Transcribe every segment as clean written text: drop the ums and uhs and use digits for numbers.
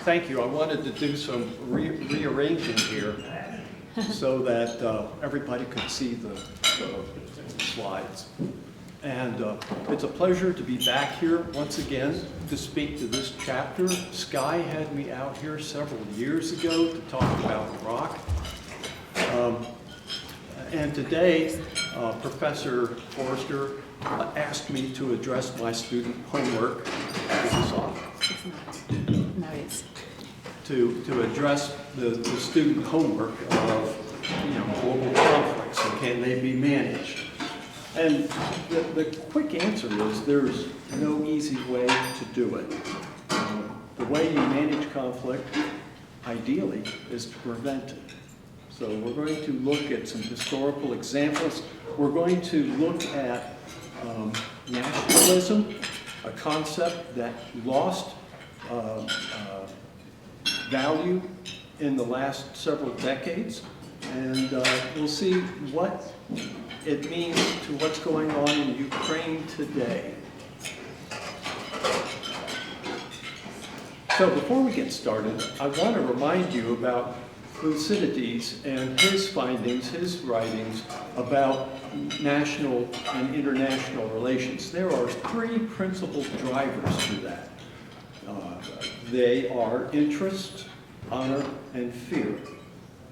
Thank you. I wanted to do some rearranging here so that everybody could see the slides. And it's a pleasure to be back here once again to speak to this chapter. Sky had me out here several years ago to talk about Iraq. And today, Professor Forrester asked me to address my student homework. Is this off? It's not. No, it's. To address the student homework of global conflicts and can they be managed. And the quick answer is there's no easy way to do it. The way you manage conflict, ideally, is to prevent it. So we're going to look at some historical examples. We're going to look at nationalism, a concept that lost value in the last several decades, and we'll see what it means to what's going on in Ukraine today. So before we get started, I want to remind you about Thucydides and his findings, his writings about national and international relations. There are three principal drivers to that. They are interest, honor, and fear.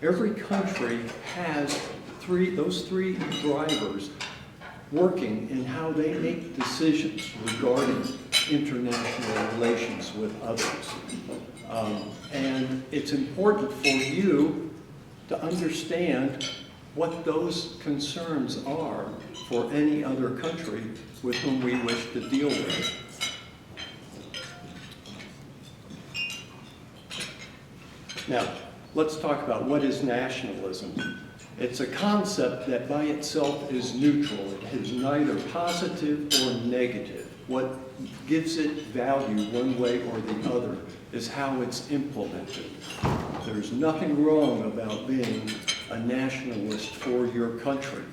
Every country has those three drivers working in how they make decisions regarding international relations with others. And it's important for you to understand what those concerns are for any other country with whom we wish to deal with. Now, let's talk about what is nationalism. It's a concept that by itself is neutral. It is neither positive or negative. What gives it value one way or the other is how it's implemented. There's nothing wrong about being a nationalist for your country,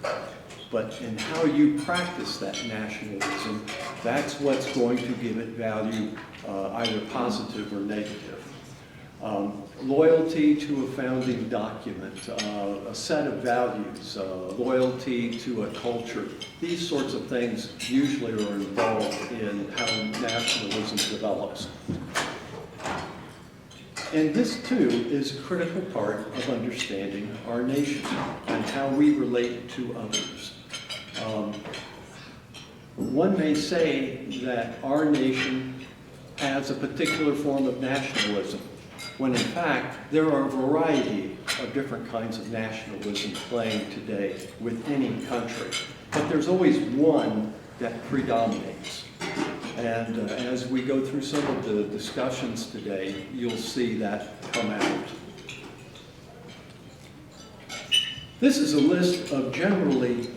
but in how you practice that nationalism, that's what's going to give it value, either positive or negative. Loyalty to a founding document, a set of values, loyalty to a culture. These sorts of things usually are involved in how nationalism develops. And this, too, is a critical part of understanding our nation and how we relate to others. One may say that our nation has a particular form of nationalism, when in fact there are a variety of different kinds of nationalism playing today with any country. But there's always one that predominates. And as we go through some of the discussions today, you'll see that come out. This is a list of generally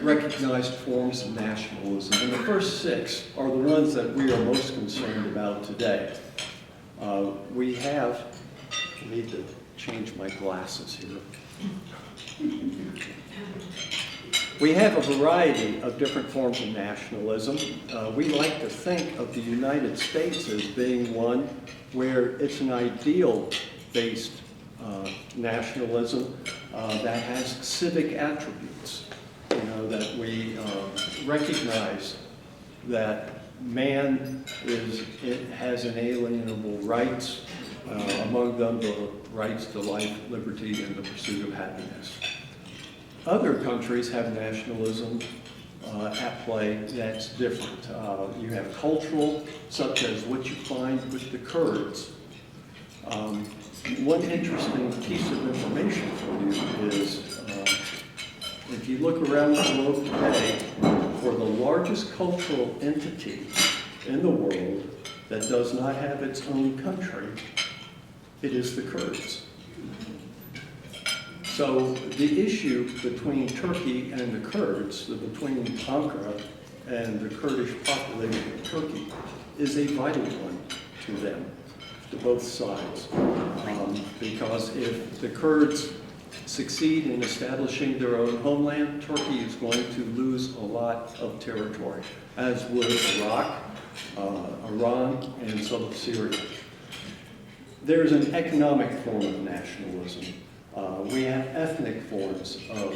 recognized forms of nationalism, and the first six are the ones that we are most concerned about today. I need to change my glasses here. We have a variety of different forms of nationalism. We like to think of the United States as being one where it's an ideal-based nationalism that has civic attributes. That we recognize that man has inalienable rights, among them the rights to life, liberty, and the pursuit of happiness. Other countries have nationalism at play that's different. You have cultural, such as what you find with the Kurds. One interesting piece of information for you is if you look around the globe today, for the largest cultural entity in the world that does not have its own country, it is the Kurds. So the issue between Turkey and the Kurds, between Ankara and the Kurdish population of Turkey, is a vital one to them, to both sides. Because if the Kurds succeed in establishing their own homeland, Turkey is going to lose a lot of territory, as would Iraq, Iran, and some of Syria. There's an economic form of nationalism. We have ethnic forms of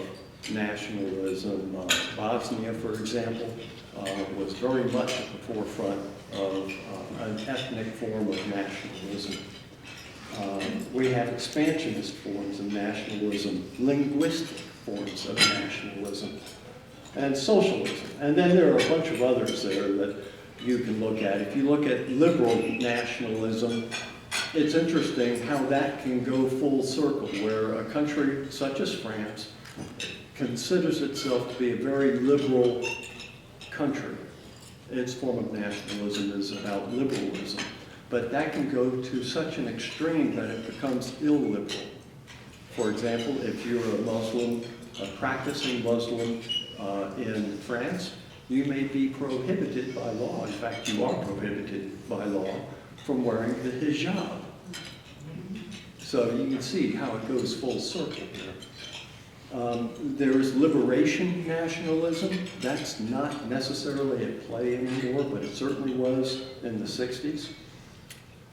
nationalism. Bosnia, for example, was very much at the forefront of an ethnic form of nationalism. We have expansionist forms of nationalism, linguistic forms of nationalism, and socialism. And then there are a bunch of others there that you can look at. If you look at liberal nationalism, it's interesting how that can go full circle, where a country such as France considers itself to be a very liberal country. Its form of nationalism is about liberalism. But that can go to such an extreme that it becomes illiberal. For example, if you're a Muslim, a practicing Muslim in France, you may be prohibited by law. In fact, you are prohibited by law from wearing the hijab. So you can see how it goes full circle here. There is liberation nationalism. That's not necessarily at play anymore, but it certainly was in the 60s.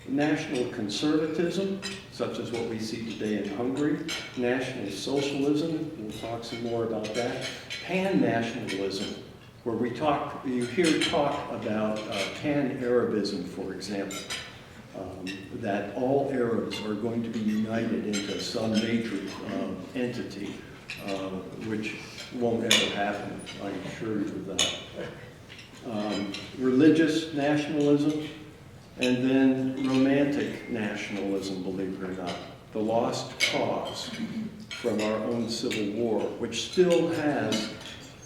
National conservatism, such as what we see today in Hungary. National socialism, we'll talk some more about that. Pan-nationalism, where you hear talk about pan-Arabism, for example, that all Arabs are going to be united into some major entity, which won't ever happen, I assure you of that. Religious nationalism, and then romantic nationalism, believe it or not, the lost cause from our own Civil War, which still has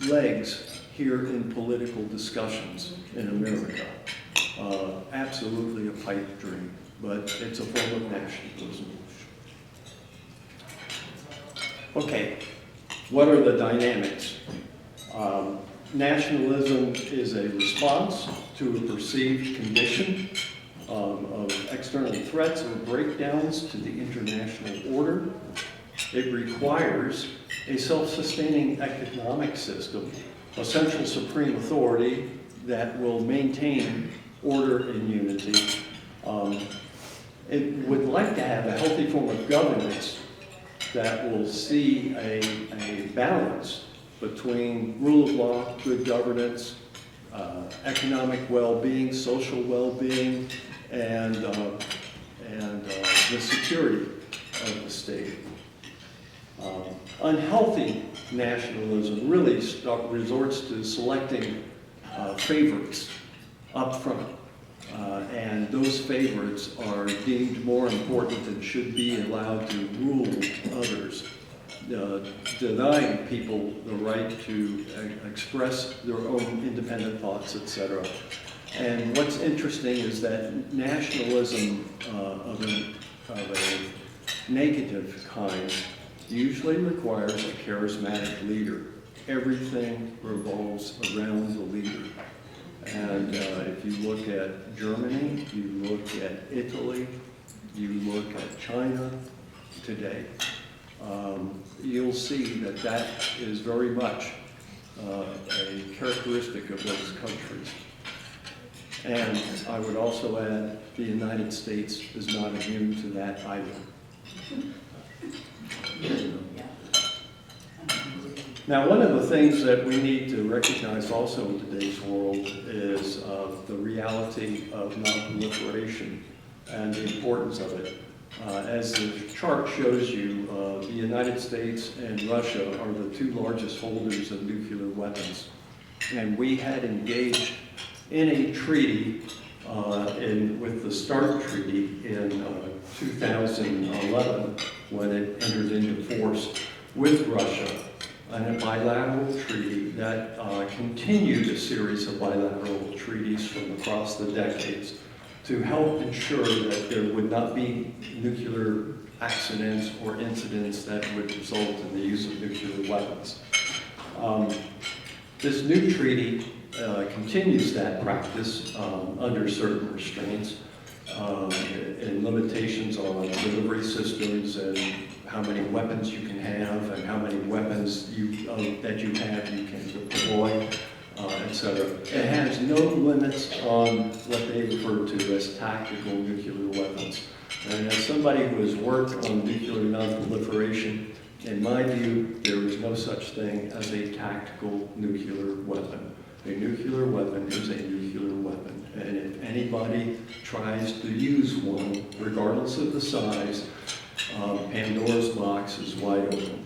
legs here in political discussions in America. Absolutely a pipe dream, but it's a form of nationalism. Okay, what are the dynamics? Nationalism is a response to a perceived condition of external threats or breakdowns to the international order. It requires a self-sustaining economic system, a central supreme authority that will maintain order and unity. It would like to have a healthy form of governance that will see a balance between rule of law, good governance, economic well-being, social well-being, and the security of the state. Unhealthy nationalism really resorts to selecting favorites up front. And those favorites are deemed more important and should be allowed to rule others, denying people the right to express their own independent thoughts, etc. And what's interesting is that nationalism of a negative kind usually requires a charismatic leader. Everything revolves around the leader. And if you look at Germany, you look at Italy, you look at China today, you'll see that that is very much a characteristic of those countries. And I would also add the United States is not immune to that either. Now, one of the things that we need to recognize also in today's world is the reality of non-proliferation and the importance of it. As the chart shows you, the United States and Russia are the two largest holders of nuclear weapons. And we had engaged in a treaty with the START Treaty in 2011 when it entered into force with Russia, and a bilateral treaty that continued a series of bilateral treaties from across the decades to help ensure that there would not be nuclear accidents or incidents that would result in the use of nuclear weapons. This new treaty continues that practice under certain restraints and limitations on delivery systems and how many weapons you can have and how many weapons that you can deploy, etc. It has no limits on what they refer to as tactical nuclear weapons. And as somebody who has worked on nuclear nonproliferation, in my view, there is no such thing as a tactical nuclear weapon. A nuclear weapon is a nuclear weapon. And if anybody tries to use one, regardless of the size, Pandora's box is wide open.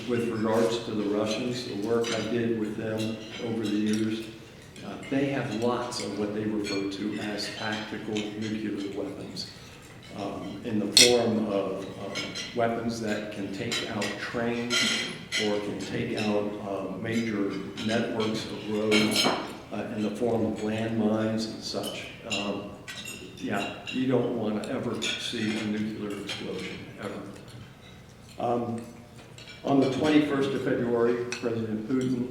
With regards to the Russians, the work I did with them over the years, they have lots of what they refer to as tactical nuclear weapons, in the form of weapons that can take out trains or can take out major networks of roads in the form of landmines and such. Yeah, you don't want to ever see a nuclear explosion, ever. On the 21st of February, President Putin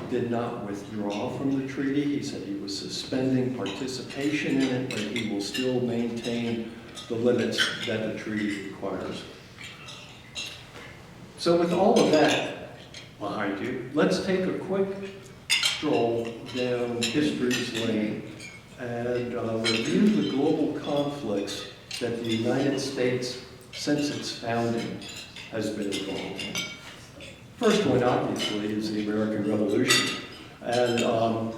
did not withdraw from the treaty. He said he was suspending participation in it, but he will still maintain the limits that the treaty requires. So with all of that behind you, let's take a quick stroll down history's lane and review the global conflicts that the United States, since its founding, has been involved in. First one, obviously, is the American Revolution. And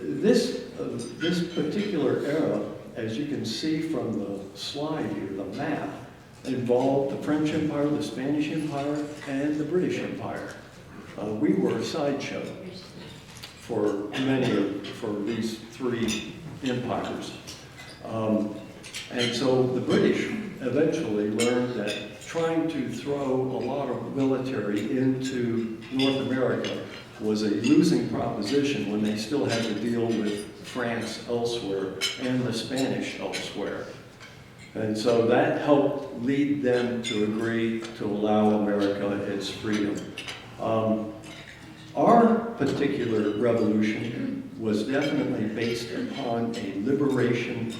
this particular era, as you can see from the slide here, the map, involved the French Empire, the Spanish Empire, and the British Empire. We were a sideshow for these three empires. And so the British eventually learned that trying to throw a lot of military into North America was a losing proposition when they still had to deal with France elsewhere and the Spanish elsewhere. And so that helped lead them to agree to allow America its freedom. Our particular revolution was definitely based upon a liberation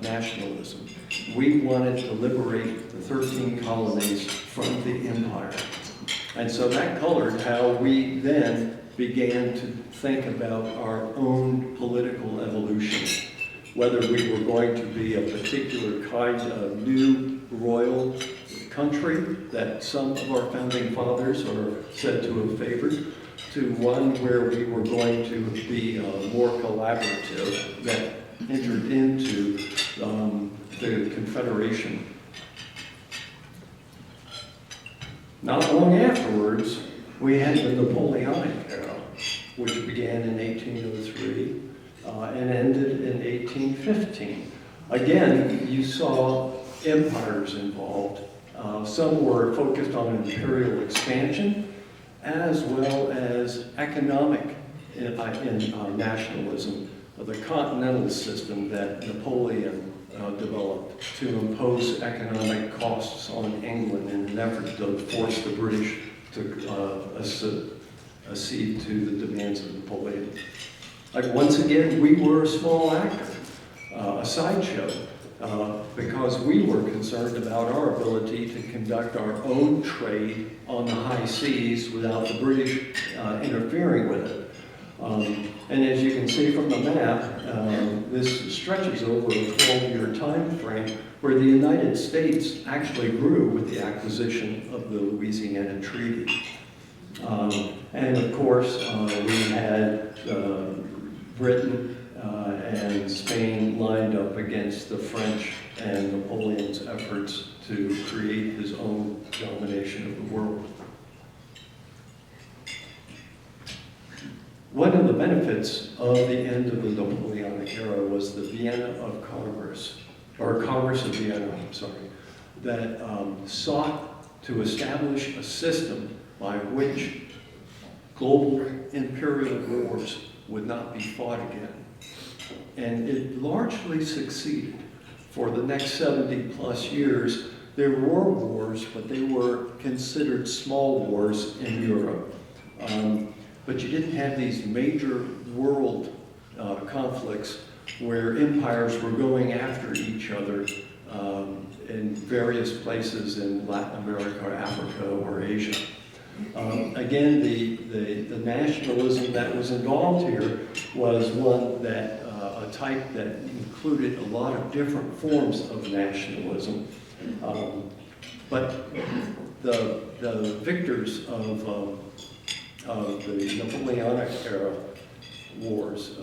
nationalism. We wanted to liberate the 13 colonies from the empire. And so that colored how we then began to think about our own political evolution, whether we were going to be a particular kind of new royal country that some of our founding fathers are said to have favored, to one where we were going to be more collaborative that entered into the Confederation. Not long afterwards, we had the Napoleonic era, which began in 1803 and ended in 1815. Again, you saw empires involved. Some were focused on imperial expansion, as well as economic nationalism, the continental system that Napoleon developed to impose economic costs on England in an effort to force the British to accede to the demands of Napoleon. Once again, we were a small actor, a sideshow, because we were concerned about our ability to conduct our own trade on the high seas without the British interfering with it. And as you can see from the map, this stretches over a 12-year time frame where the United States actually grew with the acquisition of the Louisiana Treaty. And of course, we had Britain and Spain lined up against the French and Napoleon's efforts to create his own domination of the world. One of the benefits of the end of the Napoleonic era was the Vienna of Congress, or Congress of Vienna, I'm sorry, that sought to establish a system by which global imperial wars would not be fought again. And it largely succeeded. For the next 70 plus years, there were wars, but they were considered small wars in Europe. But you didn't have these major world conflicts where empires were going after each other in various places in Latin America, Africa, or Asia. Again, the nationalism that was involved here was one that a type that included a lot of different forms of nationalism. But the victors of the Napoleonic era wars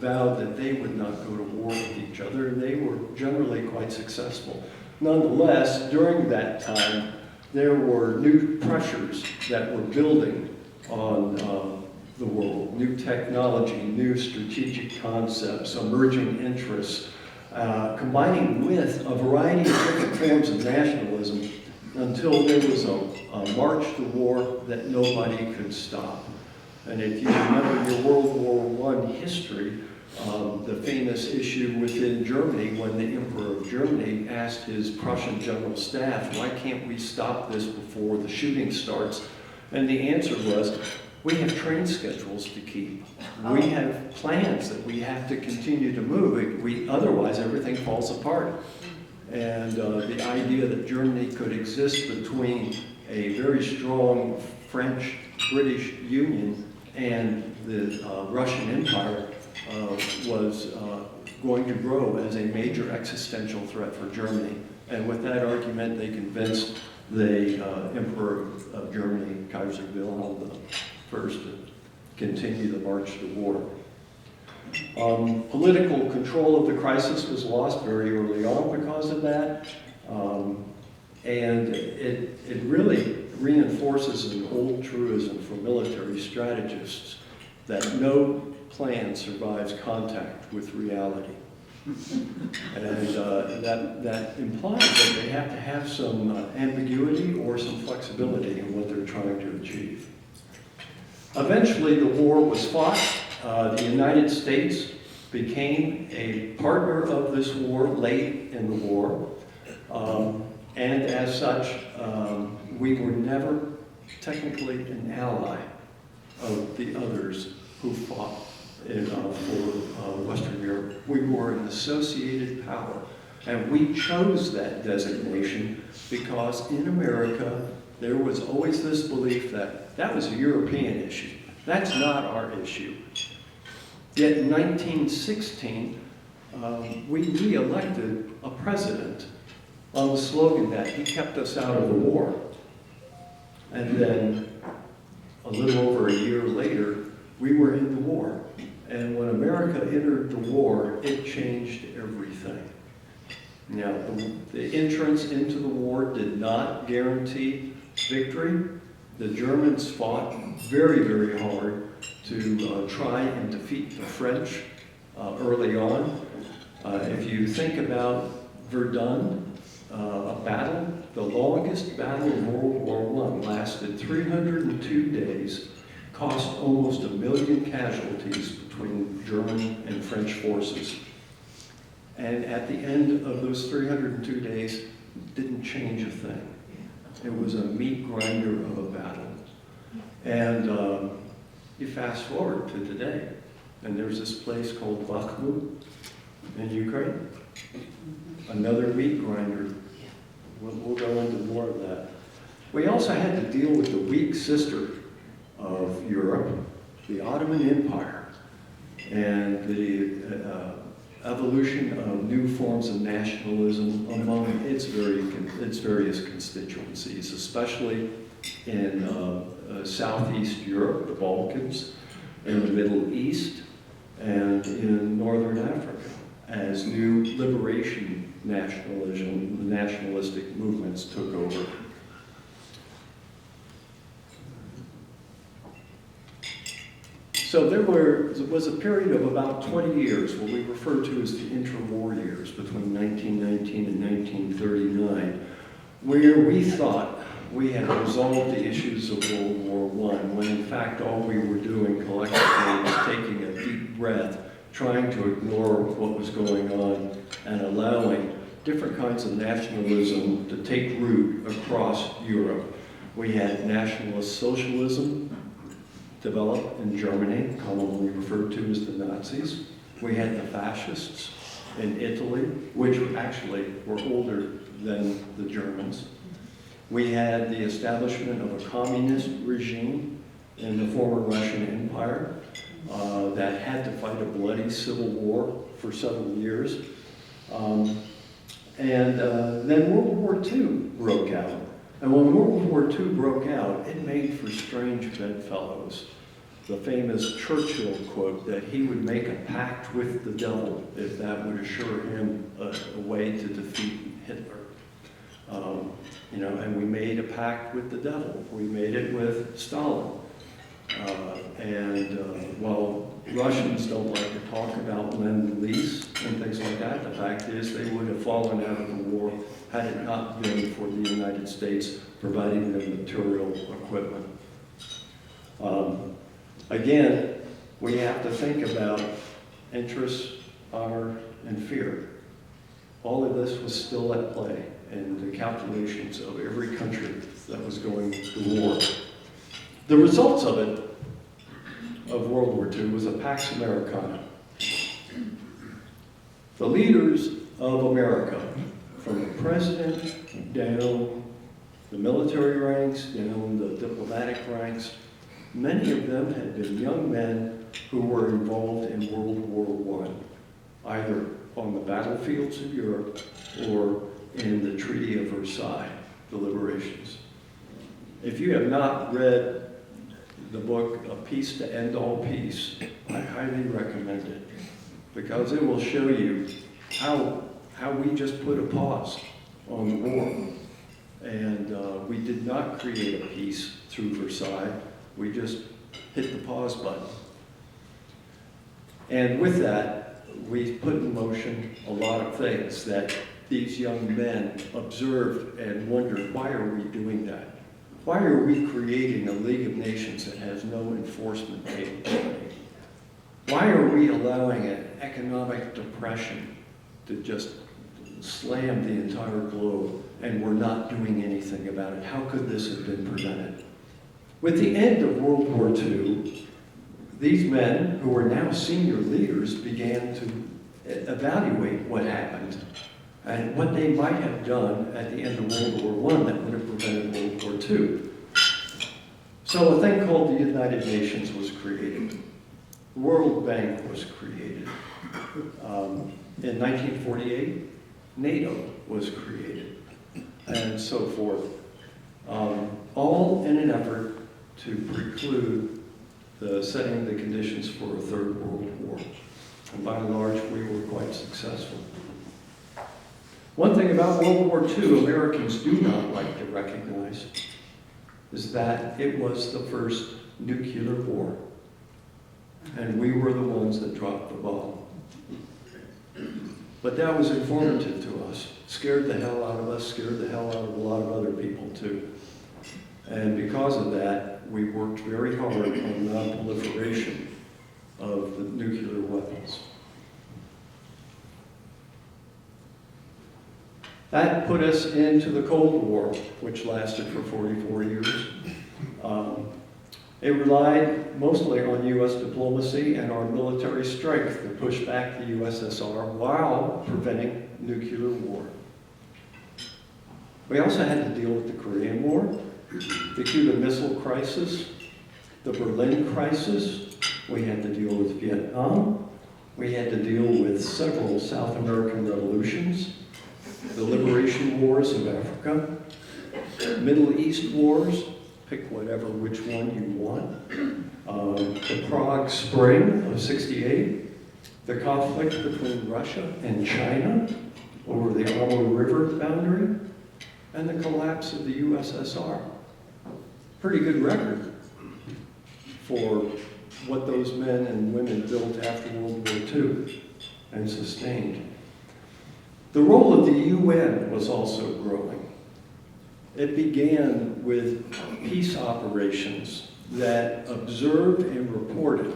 vowed that they would not go to war with each other, and they were generally quite successful. Nonetheless, during that time, there were new pressures that were building on the world, new technology, new strategic concepts, emerging interests, combining with a variety of different forms of nationalism until there was a march to war that nobody could stop. And if you remember your World War I history, the famous issue within Germany when the Emperor of Germany asked his Prussian General Staff, why can't we stop this before the shooting starts? And the answer was, we have train schedules to keep. We have plans that we have to continue to move. Otherwise, everything falls apart. And the idea that Germany could exist between a very strong French-British Union and the Russian Empire was going to grow as a major existential threat for Germany. And with that argument, they convinced the Emperor of Germany, Kaiser Wilhelm I, to continue the march to war. Political control of the crisis was lost very early on because of that. And it really reinforces an old truism for military strategists that no plan survives contact with reality. And that implies that they have to have some ambiguity or some flexibility in what they're trying to achieve. Eventually, the war was fought. The United States became a partner of this war late in the war. And as such, we were never technically an ally of the others who fought for Western Europe. We were an associated power. And we chose that designation because in America, there was always this belief that that was a European issue. That's not our issue. Yet in 1916, we re-elected a president on the slogan that he kept us out of the war. And then a little over a year later, we were in the war. And when America entered the war, it changed everything. Now, the entrance into the war did not guarantee victory. The Germans fought very, very hard to try and defeat the French early on. If you think about Verdun, a battle, the longest battle in World War I lasted 302 days, cost almost 1 million casualties between German and French forces. And at the end of those 302 days, didn't change a thing. It was a meat grinder of a battle. And you fast forward to today, and there's this place called Bakhmut in Ukraine. Another meat grinder. We'll go into more of that. We also had to deal with the weak sister of Europe, the Ottoman Empire, and the evolution of new forms of nationalism among its various constituencies, especially in Southeast Europe, the Balkans, in the Middle East, and in Northern Africa, as new liberation nationalistic movements took over. So there was a period of about 20 years, what we refer to as the interwar years, between 1919 and 1939, where we thought we had resolved the issues of World War I, when in fact all we were doing collectively was taking a deep breath, trying to ignore what was going on, and allowing different kinds of nationalism to take root across Europe. We had nationalist socialism develop in Germany, commonly referred to as the Nazis. We had the fascists in Italy, which actually were older than the Germans. We had the establishment of a communist regime in the former Russian Empire. that had to fight a bloody civil war for several years. Then World War II broke out. And when World War II broke out, it made for strange bedfellows. The famous Churchill quote that he would make a pact with the devil if that would assure him a way to defeat Hitler. And we made a pact with the devil. We made it with Stalin. While Russians don't like to talk about Lend-Lease and things like that, the fact is they would have fallen out of the war had it not been for the United States providing them material equipment. Again, we have to think about interest, honor, and fear. All of this was still at play in the calculations of every country that was going to war. The results of it, of World War II, was a Pax Americana. The leaders of America, from the president down the military ranks, down the diplomatic ranks, many of them had been young men who were involved in World War I, either on the battlefields of Europe or in the Treaty of Versailles deliberations. If you have not read the book, A Peace to End All Peace, I highly recommend it, because it will show you how we just put a pause on the war. And we did not create a peace through Versailles. We just hit the pause button. And with that, we put in motion a lot of things that these young men observed and wondered, why are we doing that? Why are we creating a League of Nations that has no enforcement capability? Why are we allowing an economic depression to just slam the entire globe and we're not doing anything about it? How could this have been prevented? With the end of World War II, these men, who are now senior leaders, began to evaluate what happened and what they might have done at the end of World War I that would have prevented World War II. So a thing called the United Nations was created. The World Bank was created. In 1948, NATO was created, and so forth, all in an effort to preclude the setting the conditions for a third world war. And by and large, we were quite successful. One thing about World War II Americans do not like to recognize is that it was the first nuclear war, and we were the ones that dropped the bomb. But that was informative to us, scared the hell out of us, scared the hell out of a lot of other people too. And because of that, we worked very hard on non-proliferation of the nuclear weapons. That put us into the Cold War, which lasted for 44 years. It relied mostly on U.S. diplomacy and our military strength to push back the USSR while preventing nuclear war. We also had to deal with the Korean War, the Cuban Missile Crisis, the Berlin Crisis. We had to deal with Vietnam. We had to deal with several South American revolutions, the liberation wars of Africa, Middle East wars, pick which one you want, the Prague Spring of '68, the conflict between Russia and China over the Amur River boundary, and the collapse of the USSR. Pretty good record for what those men and women built after World War II and sustained. The role of the UN was also growing. It began with peace operations that observed and reported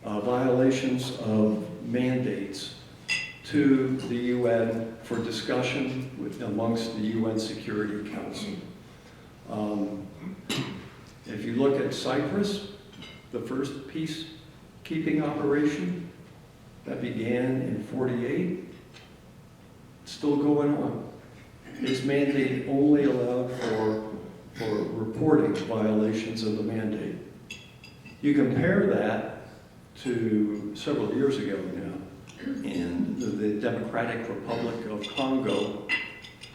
violations of mandates to the UN for discussion amongst the UN Security Council. If you look at Cyprus, the first peacekeeping operation that began in '48, it's still going on. Its mandate only allowed for reporting violations of the mandate. You compare that to several years ago now in the Democratic Republic of Congo,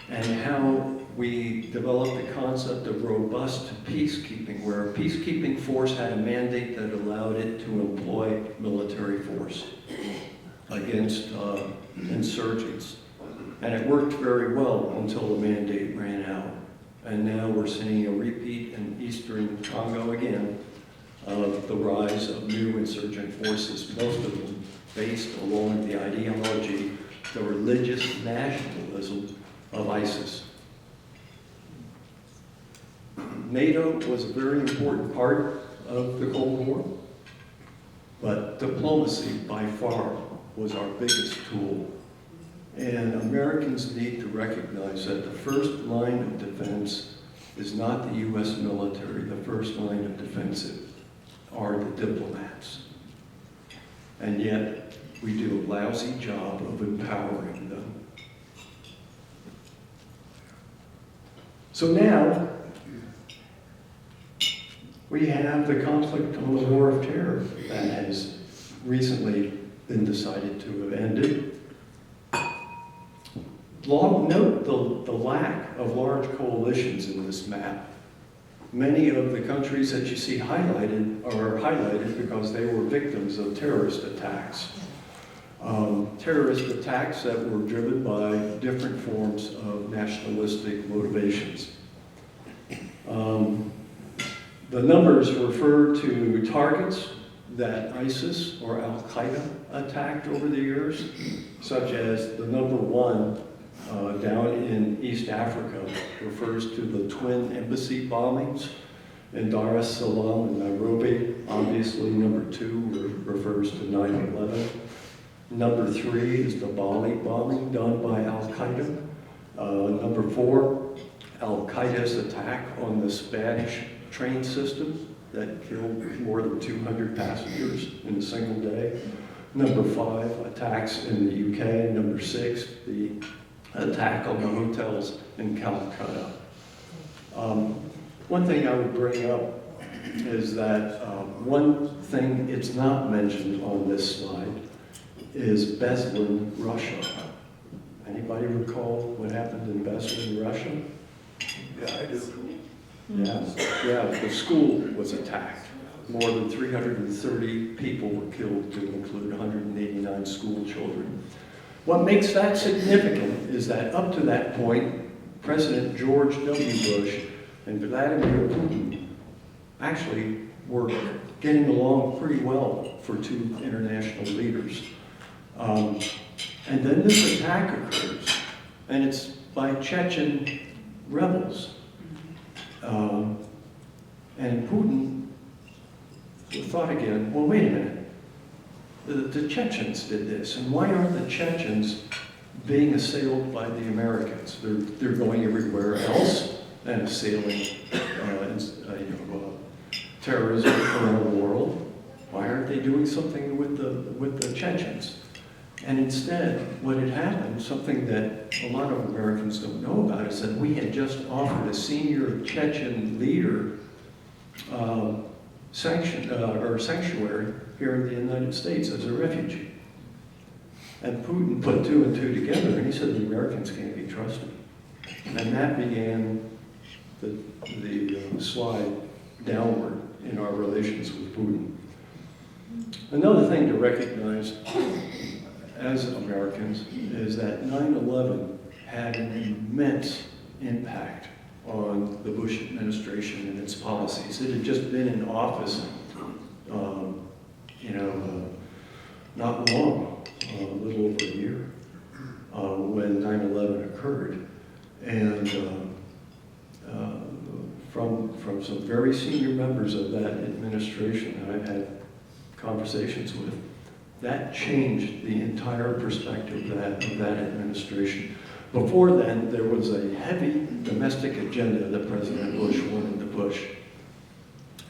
and how we developed the concept of robust peacekeeping, where a peacekeeping force had a mandate that allowed it to employ military force against insurgents. And it worked very well until the mandate ran out. And now we're seeing a repeat in eastern Congo again of the rise of new insurgent forces, most of them based along the ideology, the religious nationalism of ISIS. NATO was a very important part of the Cold War, but diplomacy by far was our biggest tool. And Americans need to recognize that the first line of defense is not the US military. The first line of defense are the diplomats. And yet, we do a lousy job of empowering them. So now, we have the conflict on the war of terror that has recently been decided to have ended. Note the lack of large coalitions in this map. Many of the countries that you see highlighted are highlighted because they were victims of terrorist attacks. Terrorist attacks that were driven by different forms of nationalistic motivations. The numbers refer to targets that ISIS or Al-Qaeda attacked over the years, such as the number one down in East Africa refers to the twin embassy bombings in Dar es Salaam and Nairobi. Obviously, number two refers to 9/11. Number three is the Bali bombing done by Al-Qaeda. Number four, Al-Qaeda's attack on the Spanish train system that killed more than 200 passengers in a single day. Number five, attacks in the UK. Number six, the attack on the hotels in Calcutta. One thing I would bring up is that one thing it's not mentioned on this slide is Beslan, Russia. Anybody recall what happened in Beslan, Russia? Yeah, I do. Yeah, the school was attacked. More than 330 people were killed, to include 189 school children. What makes that significant is that up to that point, President George W. Bush and Vladimir Putin actually were getting along pretty well for two international leaders. And then this attack occurs, and it's by Chechen rebels. And Putin thought again, well, wait a minute. The Chechens did this, and why aren't the Chechens being assailed by the Americans? They're going everywhere else and assailing terrorism around the world. Why aren't they doing something with the Chechens? And instead, what had happened, something that a lot of Americans don't know about, is that we had just offered a senior Chechen leader sanctuary here in the United States as a refugee. And Putin put two and two together, and he said the Americans can't be trusted. And that began the slide downward in our relations with Putin. Another thing to recognize as Americans is that 9/11 had an immense impact on the Bush administration and its policies. It had just been in office, not long, a little over a year, when 9/11 occurred. And from some very senior members of that administration that I've had conversations with, that changed the entire perspective of that administration. Before then, there was a heavy domestic agenda that President Bush wanted to push.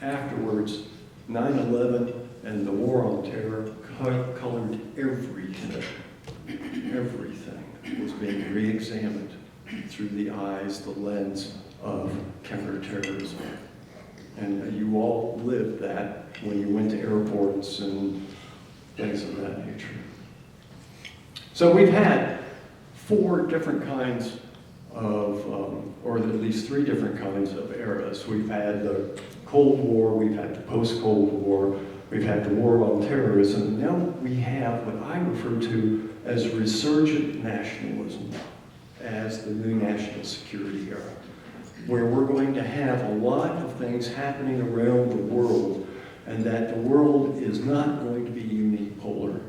Afterwards, 9/11 and the war on terror colored everything. Everything was being re-examined through the eyes, the lens of counterterrorism. And you all lived that when you went to airports and things of that nature. So we've had 4 different kinds of, or at least 3 different kinds of eras. We've had the Cold War, we've had the post-Cold War, we've had the war on terrorism. Now we have what I refer to as resurgent nationalism, as the new national security era, where we're going to have a lot of things happening around the world, and that the world is not going to be unipolar.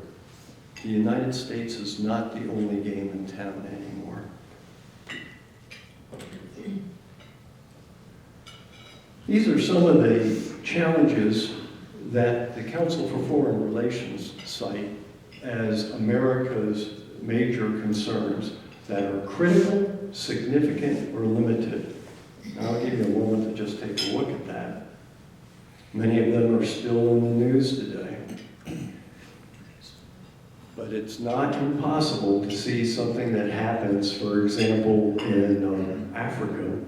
The United States is not the only game in town anymore. These are some of the challenges that the Council for Foreign Relations cite as America's major concerns that are critical, significant, or limited. And I'll give you a moment to just take a look at that. Many of them are still in the news today. But it's not impossible to see something that happens, for example, in Africa,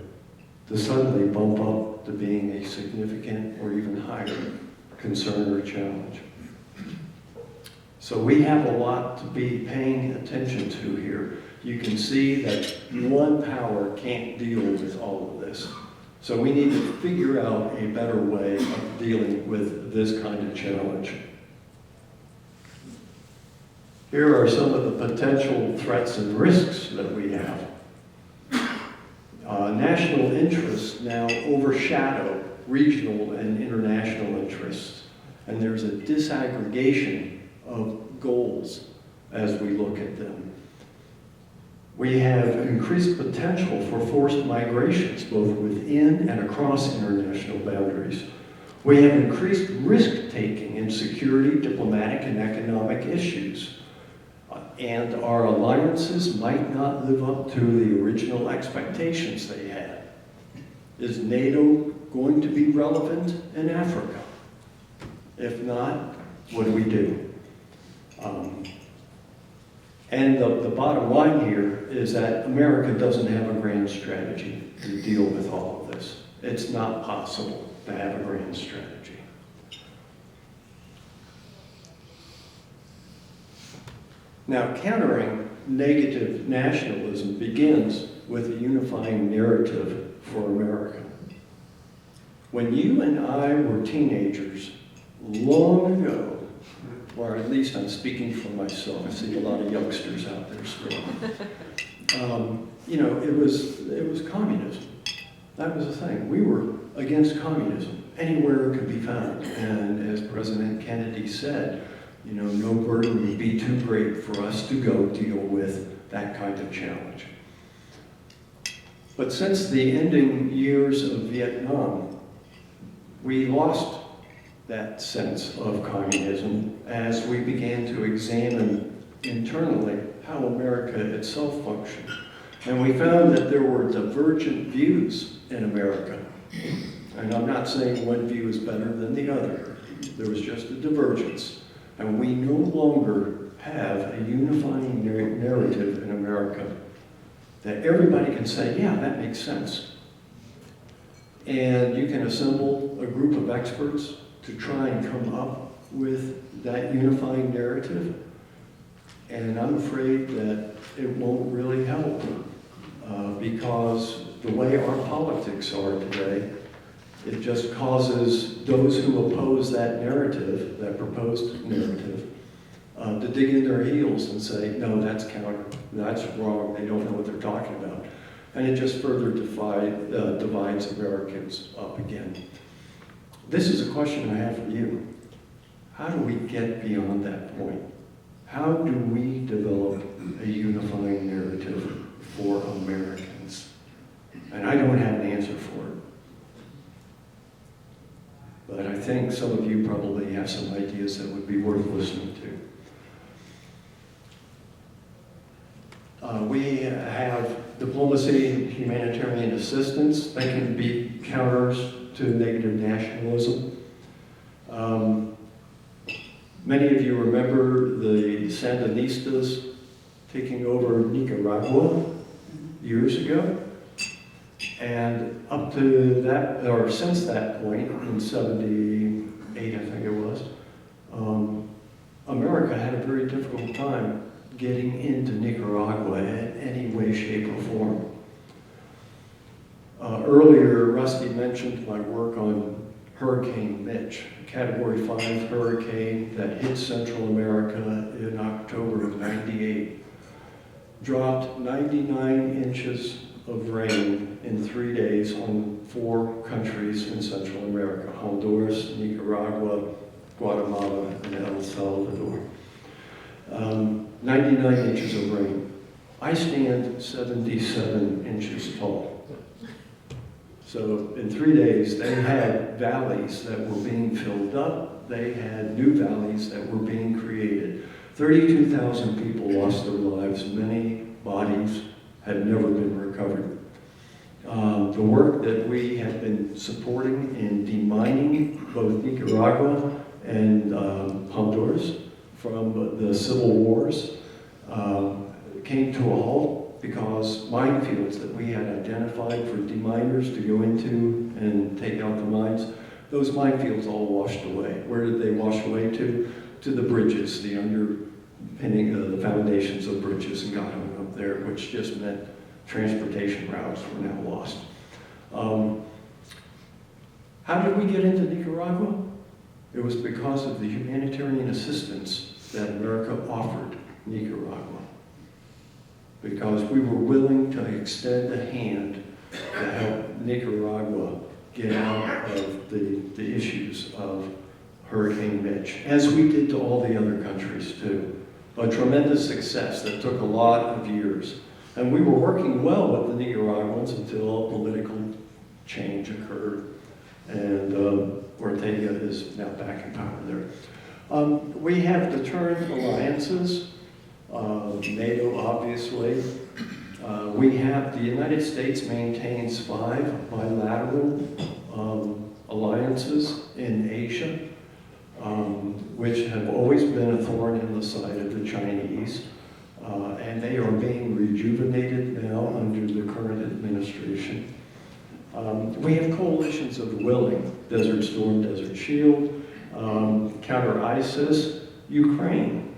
to suddenly bump up to being a significant or even higher concern or challenge. So we have a lot to be paying attention to here. You can see that one power can't deal with all of this. So we need to figure out a better way of dealing with this kind of challenge. Here are some of the potential threats and risks that we have. National interests now overshadow regional and international interests, and there's a disaggregation of goals as we look at them. We have increased potential for forced migrations, both within and across international boundaries. We have increased risk-taking in security, diplomatic, and economic issues. And our alliances might not live up to the original expectations they had. Is NATO going to be relevant in Africa? If not, what do we do? And the bottom line here is that America doesn't have a grand strategy to deal with all of this. It's not possible to have a grand strategy. Now, countering negative nationalism begins with a unifying narrative for America. When you and I were teenagers, long ago, or at least I'm speaking for myself, I see a lot of youngsters out there still. It was communism. That was the thing. We were against communism anywhere it could be found. And as President Kennedy said, no burden would be too great for us to go deal with that kind of challenge. But since the ending years of Vietnam, we lost that sense of communism as we began to examine internally how America itself functioned. And we found that there were divergent views in America. And I'm not saying one view is better than the other. There was just a divergence. And we no longer have a unifying narrative in America that everybody can say, yeah, that makes sense. And you can assemble a group of experts to try and come up with that unifying narrative. And I'm afraid that it won't really help because the way our politics are today, it just causes those who oppose that narrative, that proposed narrative, to dig in their heels and say, no, that's counter, that's wrong, they don't know what they're talking about. And it just further divides Americans up again. This is a question I have for you. How do we get beyond that point? How do we develop a unifying narrative for Americans? And I don't have an answer for it. But I think some of you probably have some ideas that would be worth listening to. We have diplomacy, humanitarian assistance. They can be counters to negative nationalism. Many of you remember the Sandinistas taking over Nicaragua years ago. And up to that, or since that point, in 78, I think it was, America had a very difficult time getting into Nicaragua in any way, shape, or form. Earlier, Rusty mentioned my work on Hurricane Mitch, a Category 5 hurricane that hit Central America in October of '98. Dropped 99 inches of rain in 3 days on 4 countries in Central America: Honduras, Nicaragua, Guatemala, and El Salvador. 99 inches of rain. I stand 77 inches tall. So in 3 days, they had valleys that were being filled up. They had new valleys that were being created. 32,000 people lost their lives. Many bodies had never been recovered. The work that we have been supporting in demining both Nicaragua and Honduras from the civil wars came to a halt because minefields that we had identified for deminers to go into and take out the mines, those minefields all washed away. Where did they wash away to? To the bridges, the underpinning of the foundations of bridges, and got them up there, which just meant transportation routes were now lost. How did we get into Nicaragua? It was because of the humanitarian assistance that America offered Nicaragua. Because we were willing to extend a hand to help Nicaragua get out of the issues of Hurricane Mitch, as we did to all the other countries too. A tremendous success that took a lot of years. And we were working well with the Nicaraguans until political change occurred. And Ortega is now back in power there. We have deterrent alliances, NATO obviously. The United States maintains 5 bilateral alliances in Asia, which have always been a thorn in the side of the Chinese. And they are being rejuvenated now under the current administration. We have coalitions of willing, Desert Storm, Desert Shield, counter ISIS, Ukraine.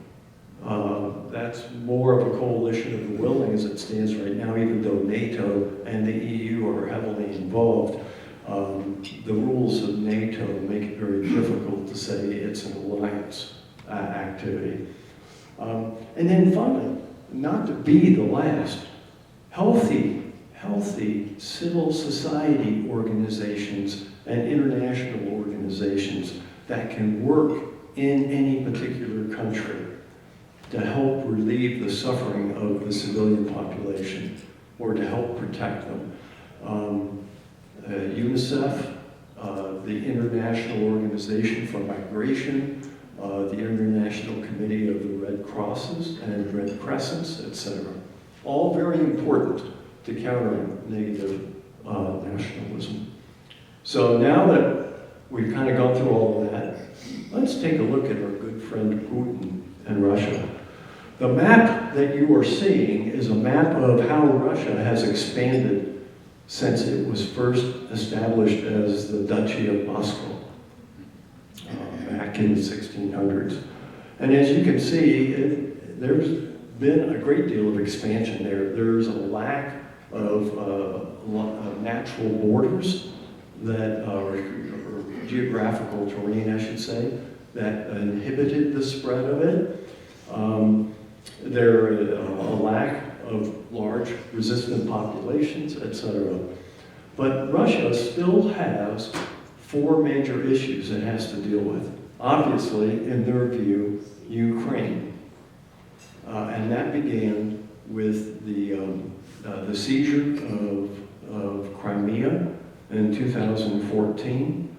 That's more of a coalition of the willing as it stands right now, even though NATO and the EU are heavily involved. The rules of NATO make it very difficult to say it's an alliance activity. And then finally, not to be the last, healthy civil society organizations and international organizations that can work in any particular country to help relieve the suffering of the civilian population or to help protect them. UNICEF, the International Organization for Migration, the International Committee of the Red Crosses and Red Crescents, etc. All very important to countering negative nationalism. So now that we've kind of gone through all of that, let's take a look at our good friend Putin and Russia. The map that you are seeing is a map of how Russia has expanded since it was first established as the Duchy of Moscow back in the 1600s. And as you can see, there's been a great deal of expansion there. There's a lack of natural borders that are geographical terrain, I should say, that inhibited the spread of it. There is a lack of large resistant populations, etc. But Russia still has 4 major issues it has to deal with. Obviously, in their view, Ukraine. And that began with the seizure of Crimea in 2014.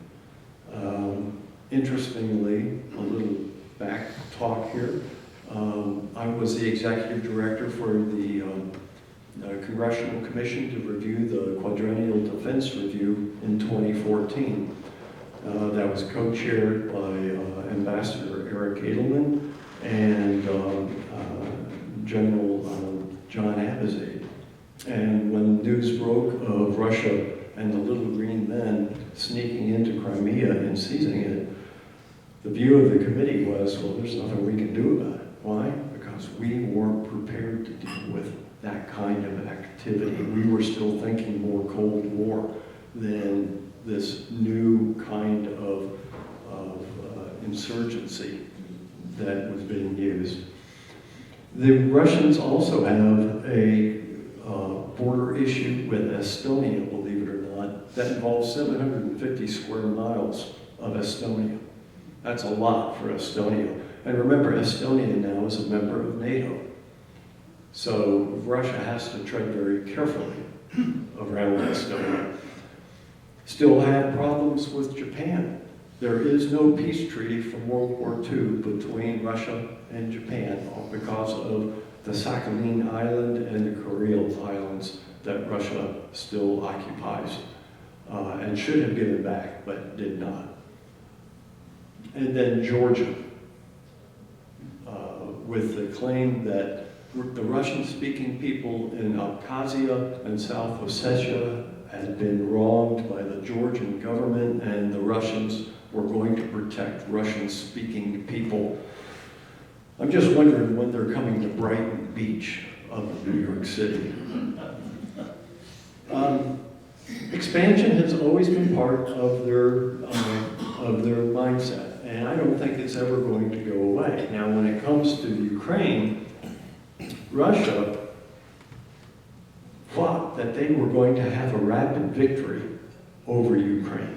Interestingly, a little back talk here. I was the executive director for the Congressional Commission to review the Quadrennial Defense Review in 2014. That was co-chaired by Ambassador Eric Edelman and General John Abizaid. And when news broke of Russia and the little green men sneaking into Crimea and seizing it, The view of the committee was, well, there's nothing we can do about it. Why? Because we weren't prepared to deal with that kind of activity. We were still thinking more Cold War than this new kind of insurgency that was being used. The Russians also have a border issue with Estonia, believe it or not, that involves 750 square miles of Estonia. That's a lot for Estonia. And remember, Estonia now is a member of NATO. So Russia has to tread very carefully around Estonia. Still have problems with Japan. There is no peace treaty from World War II between Russia and Japan because of the Sakhalin Island and the Kuril Islands that Russia still occupies and should have given back, but did not. And then Georgia, with the claim that the Russian-speaking people in Abkhazia and South Ossetia had been wronged by the Georgian government, and the Russians were going to protect Russian-speaking people. I'm just wondering when they're coming to Brighton Beach of New York City. Expansion has always been part of their mindset, and I don't think it's ever going to go away. Now, when it comes to Ukraine, Russia thought that they were going to have a rapid victory over Ukraine.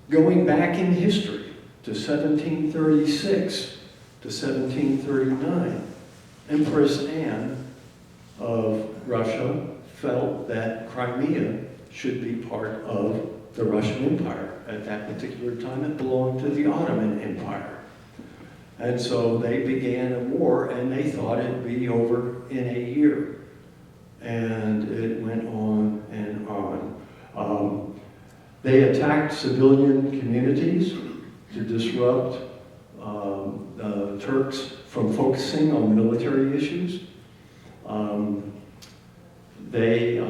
Going back in history to 1736 to 1739, Empress Anne of Russia felt that Crimea should be part of the Russian Empire. At that particular time, it belonged to the Ottoman Empire. And so they began a war, and they thought it'd be over in a year. And it went on and on. They attacked civilian communities to disrupt the Turks from focusing on military issues. They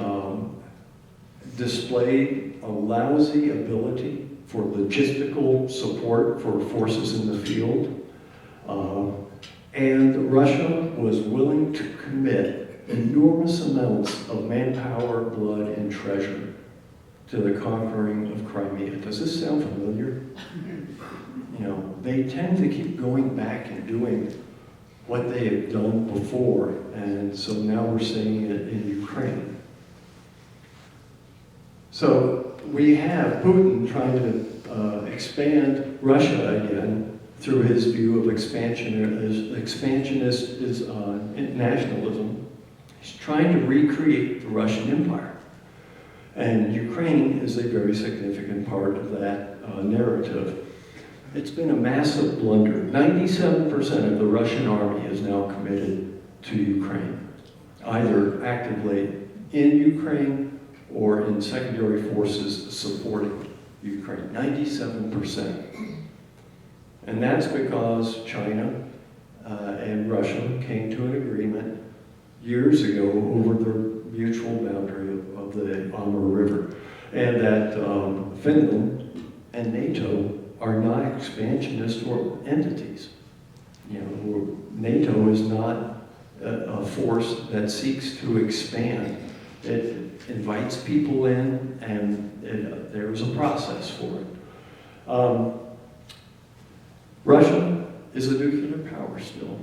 displayed a lousy ability for logistical support for forces in the field. And Russia was willing to commit enormous amounts of manpower, blood, and treasure to the conquering of Crimea. Does this sound familiar? You know, they tend to keep going back and doing what they have done before, and so now we're seeing it in Ukraine. So we have Putin trying to expand Russia again through his view of expansionist nationalism. He's trying to recreate the Russian Empire. And Ukraine is a very significant part of that narrative. It's been a massive blunder. 97% of the Russian army is now committed to Ukraine, either actively in Ukraine or in secondary forces supporting Ukraine. 97%. And that's because China and Russia came to an agreement years ago over the mutual boundary of the Amur River, and that Finland and NATO are not expansionist entities. You know, NATO is not a force that seeks to expand. It invites people in, and there's a process for it. Russia is a nuclear power still,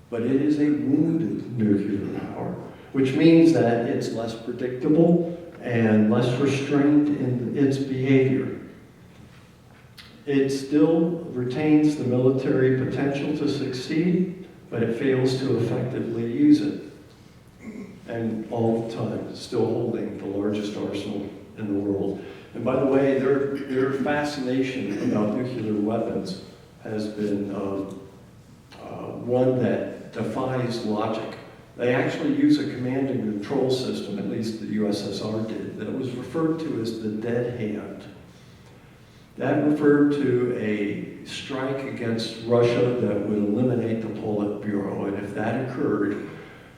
but it is a wounded nuclear power, which means that it's less predictable and less restrained in its behavior. It still retains the military potential to succeed, but it fails to effectively use it. And all the time, it's still holding the largest arsenal in the world. And by the way, their fascination about nuclear weapons has been one that defies logic. They actually use a command and control system, at least the USSR did, that was referred to as the dead hand. That referred to a strike against Russia that would eliminate the Politburo, and if that occurred,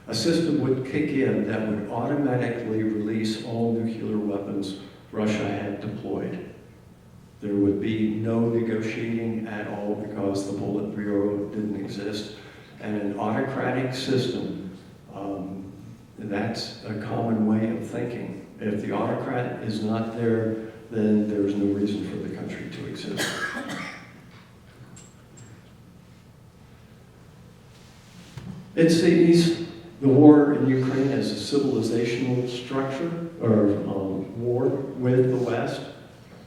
a system would kick in that would automatically release all nuclear weapons Russia had deployed. There would be no negotiating at all because the Politburo didn't exist. And an autocratic system, that's a common way of thinking. If the autocrat is not there, then there's no reason for the country to exist. It sees the war in Ukraine as a civilizational structure, or war with the West.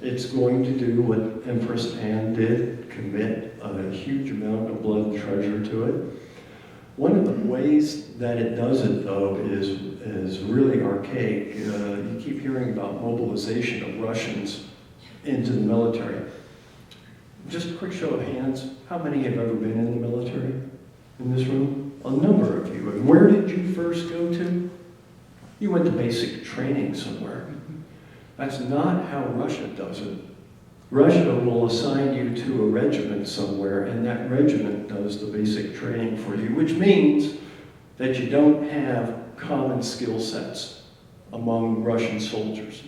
It's going to do what Empress Anne did, commit a huge amount of blood and treasure to it. One of the ways that it does it, though, is really archaic. You keep hearing about mobilization of Russians into the military. Just a quick show of hands, how many have ever been in the military in this room? A number of you. And where did you first go to? You went to basic training somewhere. That's not how Russia does it. Russia will assign you to a regiment somewhere, and that regiment does the basic training for you, which means that you don't have common skill sets among Russian soldiers.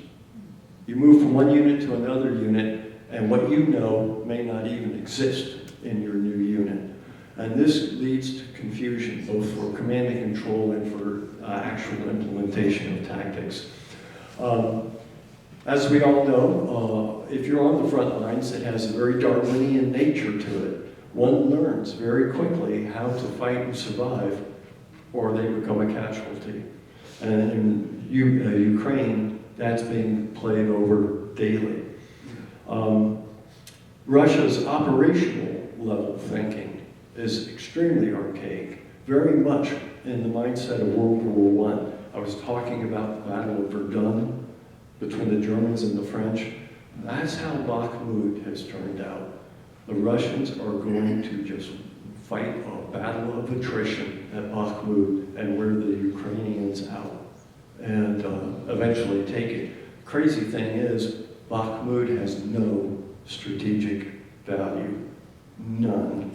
You move from one unit to another unit, and what you know may not even exist in your new unit. And this leads to confusion, both for command and control and for actual implementation of tactics. As we all know, if you're on the front lines, it has a very Darwinian nature to it. One learns very quickly how to fight and survive, or they become a casualty. And in Ukraine, that's being played over daily. Russia's operational level thinking is extremely archaic, very much in the mindset of World War I. I was talking about the Battle of Verdun between the Germans and the French. That's how Bakhmut has turned out. The Russians are going to just fight a battle of attrition at Bakhmut and wear the Ukrainians out and eventually take it. Crazy thing is, Bakhmut has no strategic value, none.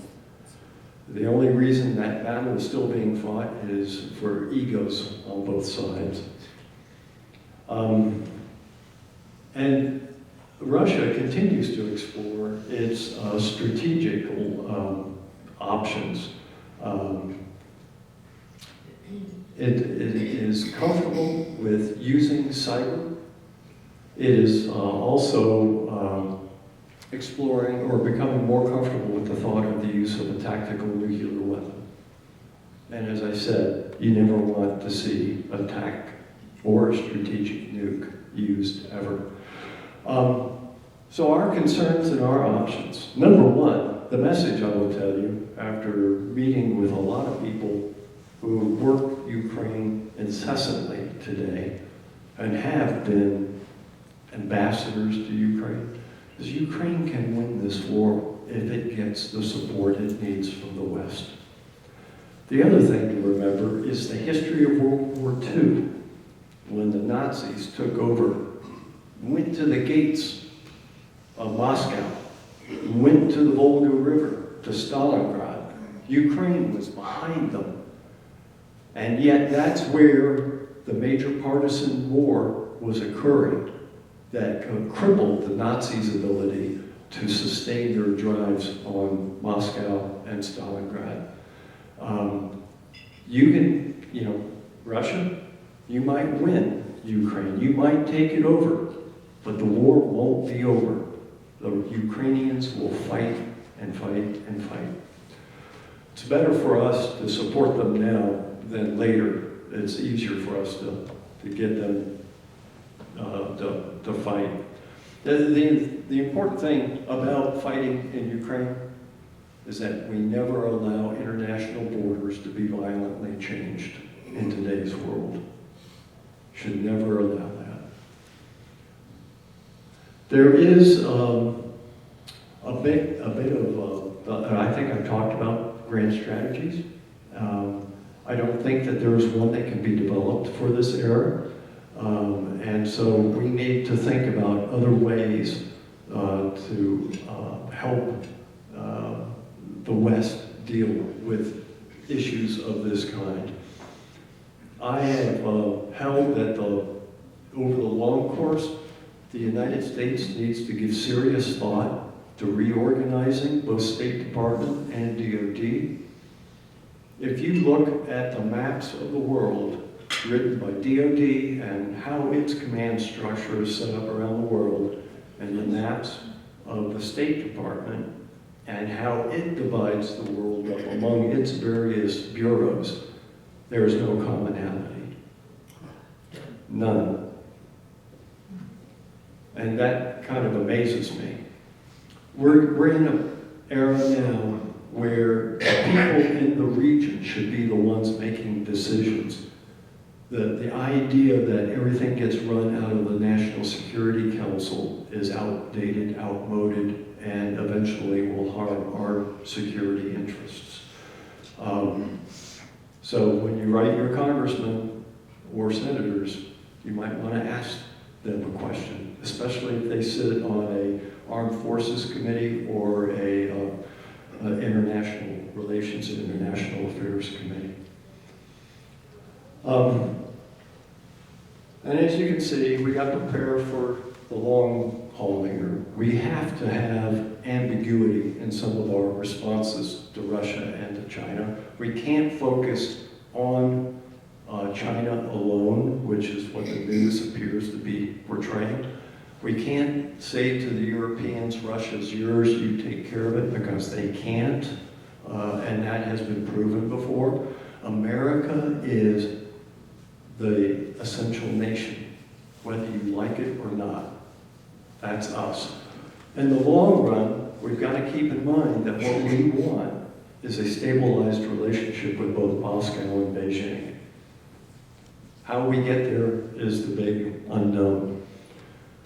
The only reason that battle is still being fought is for egos on both sides. And Russia continues to explore its strategical options. It is comfortable with using cyber. It is also exploring or becoming more comfortable with the thought of the use of a tactical nuclear weapon. And as I said, you never want to see a TAC or a strategic nuke used ever. So our concerns and our options. Number one, the message I will tell you after meeting with a lot of people who work Ukraine incessantly today and have been ambassadors to Ukraine, is Ukraine can win this war if it gets the support it needs from the West. The other thing to remember is the history of World War II, when the Nazis took over, went to the gates of Moscow, went to the Volga River, to Stalingrad. Ukraine was behind them. And yet that's where the major partisan war was occurring that crippled the Nazis' ability to sustain their drives on Moscow and Stalingrad. Russia, you might win Ukraine, you might take it over, but the war won't be over. The Ukrainians will fight and fight and fight. It's better for us to support them now than later. It's easier for us to get them to fight. The important thing about fighting in Ukraine is that we never allow international borders to be violently changed in today's world. Should never allow that. There is a bit of, I think I've talked about grand strategies. I don't think that there is one that can be developed for this era. And so we need to think about other ways to help the West deal with issues of this kind. I have held that over the long course, The United States needs to give serious thought to reorganizing both State Department and DoD. If you look at the maps of the world written by DoD and how its command structure is set up around the world, and the maps of the State Department and how it divides the world up among its various bureaus, there is no commonality. None. And that kind of amazes me. We're in an era now where people in the region should be the ones making decisions. The idea that everything gets run out of the National Security Council is outdated, outmoded, and eventually will harm our security interests. So when you write your congressmen or senators, you might want to ask them a question, especially if they sit on a Armed Forces Committee or a International Relations and International Affairs Committee. And as you can see, we got to prepare for the long haul here. We have to have ambiguity in some of our responses to Russia and to China. We can't focus on China alone, which is what the news appears to be portraying. We can't say to the Europeans, Russia's yours, you take care of it, because they can't, and that has been proven before. America is the essential nation, whether you like it or not. That's us. In the long run, we've got to keep in mind that what we want is a stabilized relationship with both Moscow and Beijing. How we get there is the big unknown.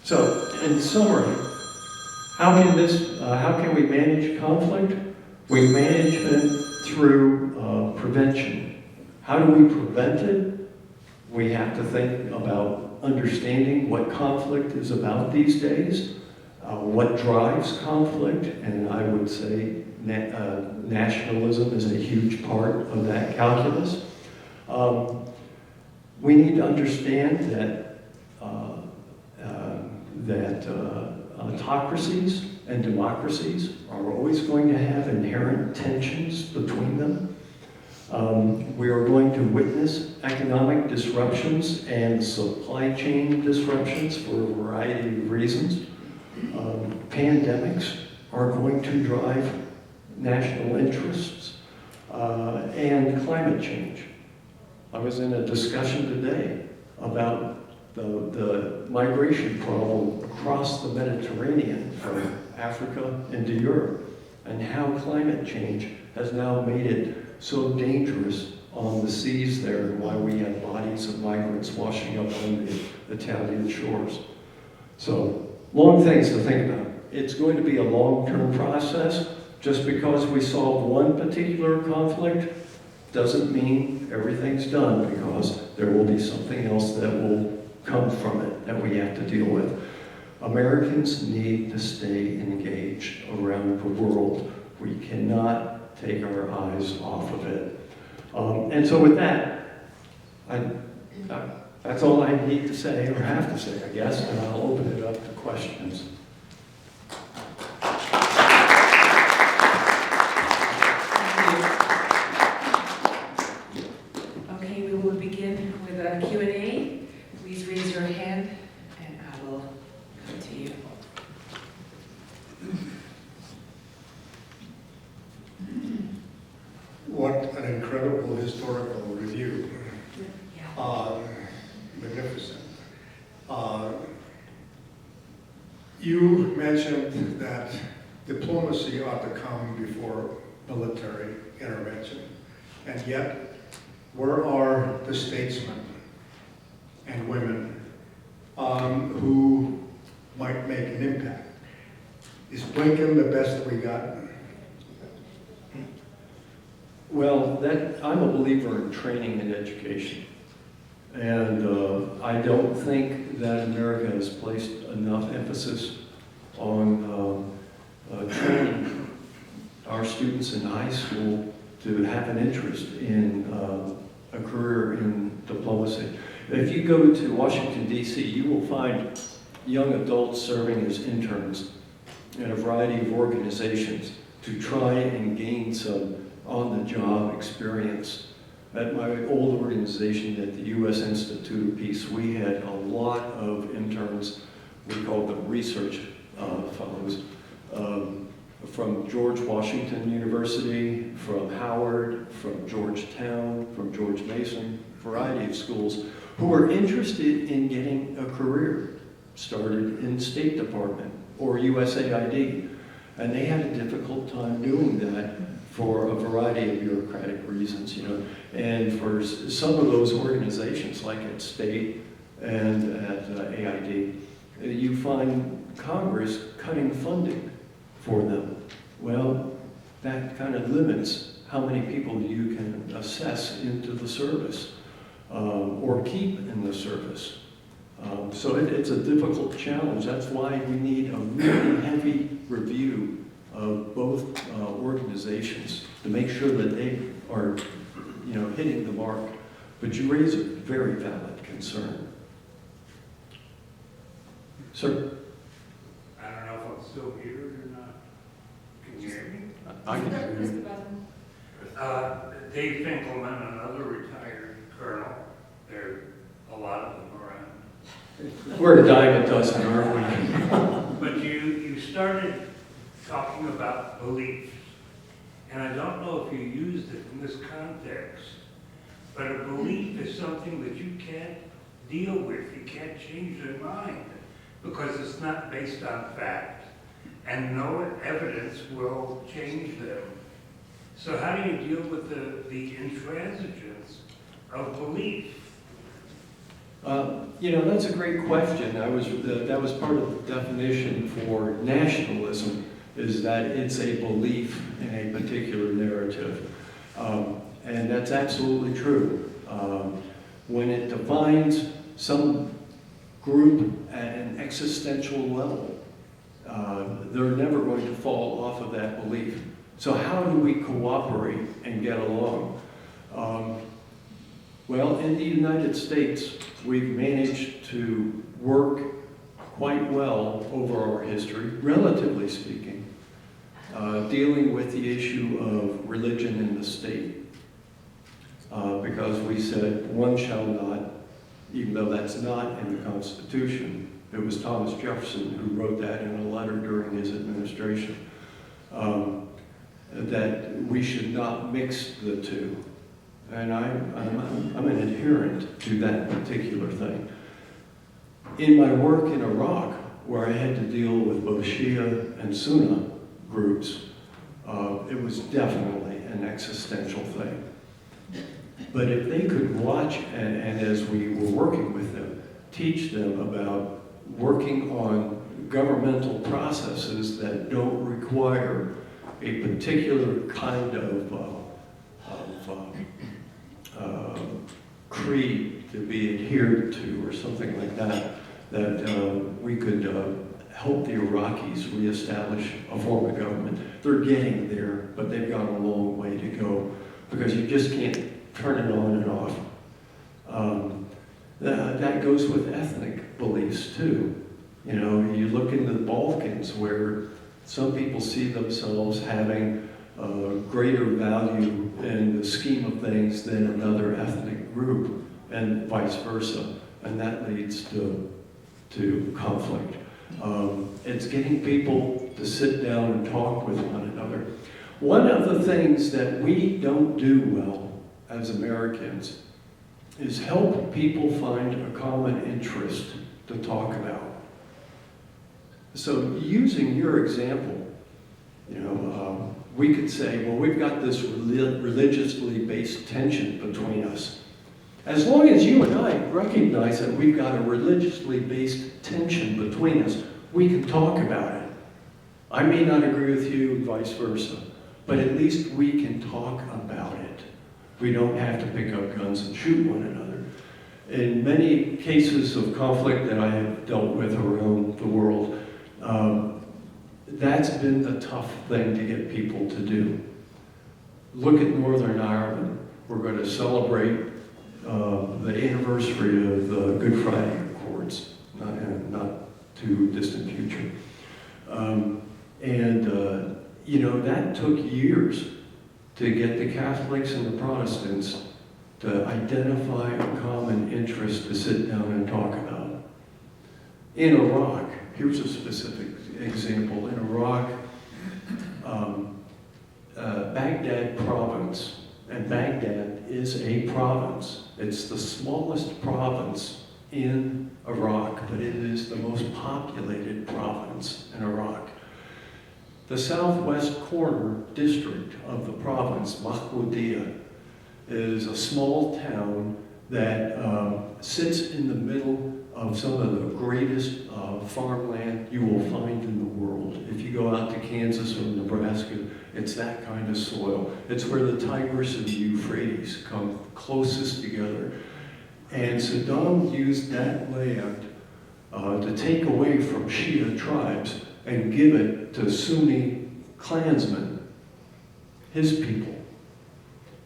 So, in summary, how can we manage conflict? We manage it through prevention. How do we prevent it? We have to think about understanding what conflict is about these days, what drives conflict, and I would say nationalism is a huge part of that calculus. We need to understand that autocracies and democracies are always going to have inherent tensions between them. We are going to witness economic disruptions and supply chain disruptions for a variety of reasons. Pandemics are going to drive national interests and climate change. I was in a discussion today about the migration problem across the Mediterranean from Africa into Europe, and how climate change has now made it so dangerous on the seas there, and why we have bodies of migrants washing up on the Italian shores. So, long things to think about. It's going to be a long-term process. Just because we solve one particular conflict doesn't mean everything's done, because there will be something else that will come from it that we have to deal with. Americans need to stay engaged around the world. We cannot take our eyes off of it. And so with that, that's all I need to say, or have to say, I guess, and I'll open it up to questions. Okay, we will begin with a Q&A. Please raise your hand and I will come to you. What an incredible historical review. Yeah. Magnificent. You mentioned that diplomacy ought to come before military intervention, and yet, where are the statesmen and women who might make an impact? Is Blinken the best we got? Well, I'm a believer in training and education. And I don't think that America has placed enough emphasis on training our students in high school to have an interest in a career in diplomacy. If you go to Washington, D.C., you will find young adults serving as interns in a variety of organizations to try and gain some on-the-job experience. At my old organization at the U.S. Institute of Peace, we had a lot of interns. We called them research fellows, from George Washington University, from Howard, from Georgetown, from George Mason, variety of schools, who were interested in getting a career started in the State Department or USAID. And they had a difficult time doing that for a variety of bureaucratic reasons, you know. And for some of those organizations, like at State and at AID, you find Congress cutting funding for them. Well, that kind of limits how many people you can assess into the service or keep in the service. So it's a difficult challenge. That's why we need a really heavy review of both organizations to make sure that they are, you know, hitting the mark. But you raise a very valid concern. Sir? I don't know if I'm still muted or not. Can you hear me? I can. Dave Finkelman, another retired colonel. There are a lot of them around. We're a dime a dozen, aren't we? But you started talking about beliefs. And I don't know if you used it in this context, but a belief is something that you can't deal with. You can't change their mind because it's not based on fact. And no evidence will change them. So how do you deal with the intransigence of belief? You know, that's a great question. That was part of the definition for nationalism, is that it's a belief in a particular narrative. And that's absolutely true. When it defines some group at an existential level, they're never going to fall off of that belief. So how do we cooperate and get along? Well, in the United States, we've managed to work quite well over our history, relatively speaking, dealing with the issue of religion in the state. Because we said, one shall not, even though that's not in the Constitution. It was Thomas Jefferson who wrote that in a letter during his administration, that we should not mix the two. And I'm an adherent to that particular thing. In my work in Iraq, where I had to deal with both Shia and Sunni groups, it was definitely an existential thing. But if they could watch, and as we were working with them, teach them about working on governmental processes that don't require a particular kind of creed to be adhered to or something like that, that we could help the Iraqis reestablish a form of government. They're getting there, but they've got a long way to go because you just can't turn it on and off. That goes with ethnic beliefs too. You know, you look into the Balkans where some people see themselves having greater value in the scheme of things than another ethnic group, and vice versa, and that leads to conflict. It's getting people to sit down and talk with one another. One of the things that we don't do well as Americans is help people find a common interest to talk about. So using your example, you know, we could say, well, we've got this religiously based tension between us. As long as you and I recognize that we've got a religiously based tension between us, we can talk about it. I may not agree with you, and vice versa, but at least we can talk about it. We don't have to pick up guns and shoot one another. In many cases of conflict that I have dealt with around the world, that's been the tough thing to get people to do. Look at Northern Ireland. We're going to celebrate the anniversary of the Good Friday Accords, not too distant future. You know, that took years to get the Catholics and the Protestants to identify a common interest to sit down and talk about. In Iraq, here's a specific example. In Iraq, Baghdad province, and Baghdad is a province. It's the smallest province in Iraq, but it is the most populated province in Iraq. The southwest corner district of the province, Mahmoudiyah, is a small town that sits in the middle of some of the greatest farmland you will find in the world. If you go out to Kansas or Nebraska, it's that kind of soil. It's where the Tigris and the Euphrates come closest together. And Saddam used that land to take away from Shia tribes and give it to Sunni clansmen, his people.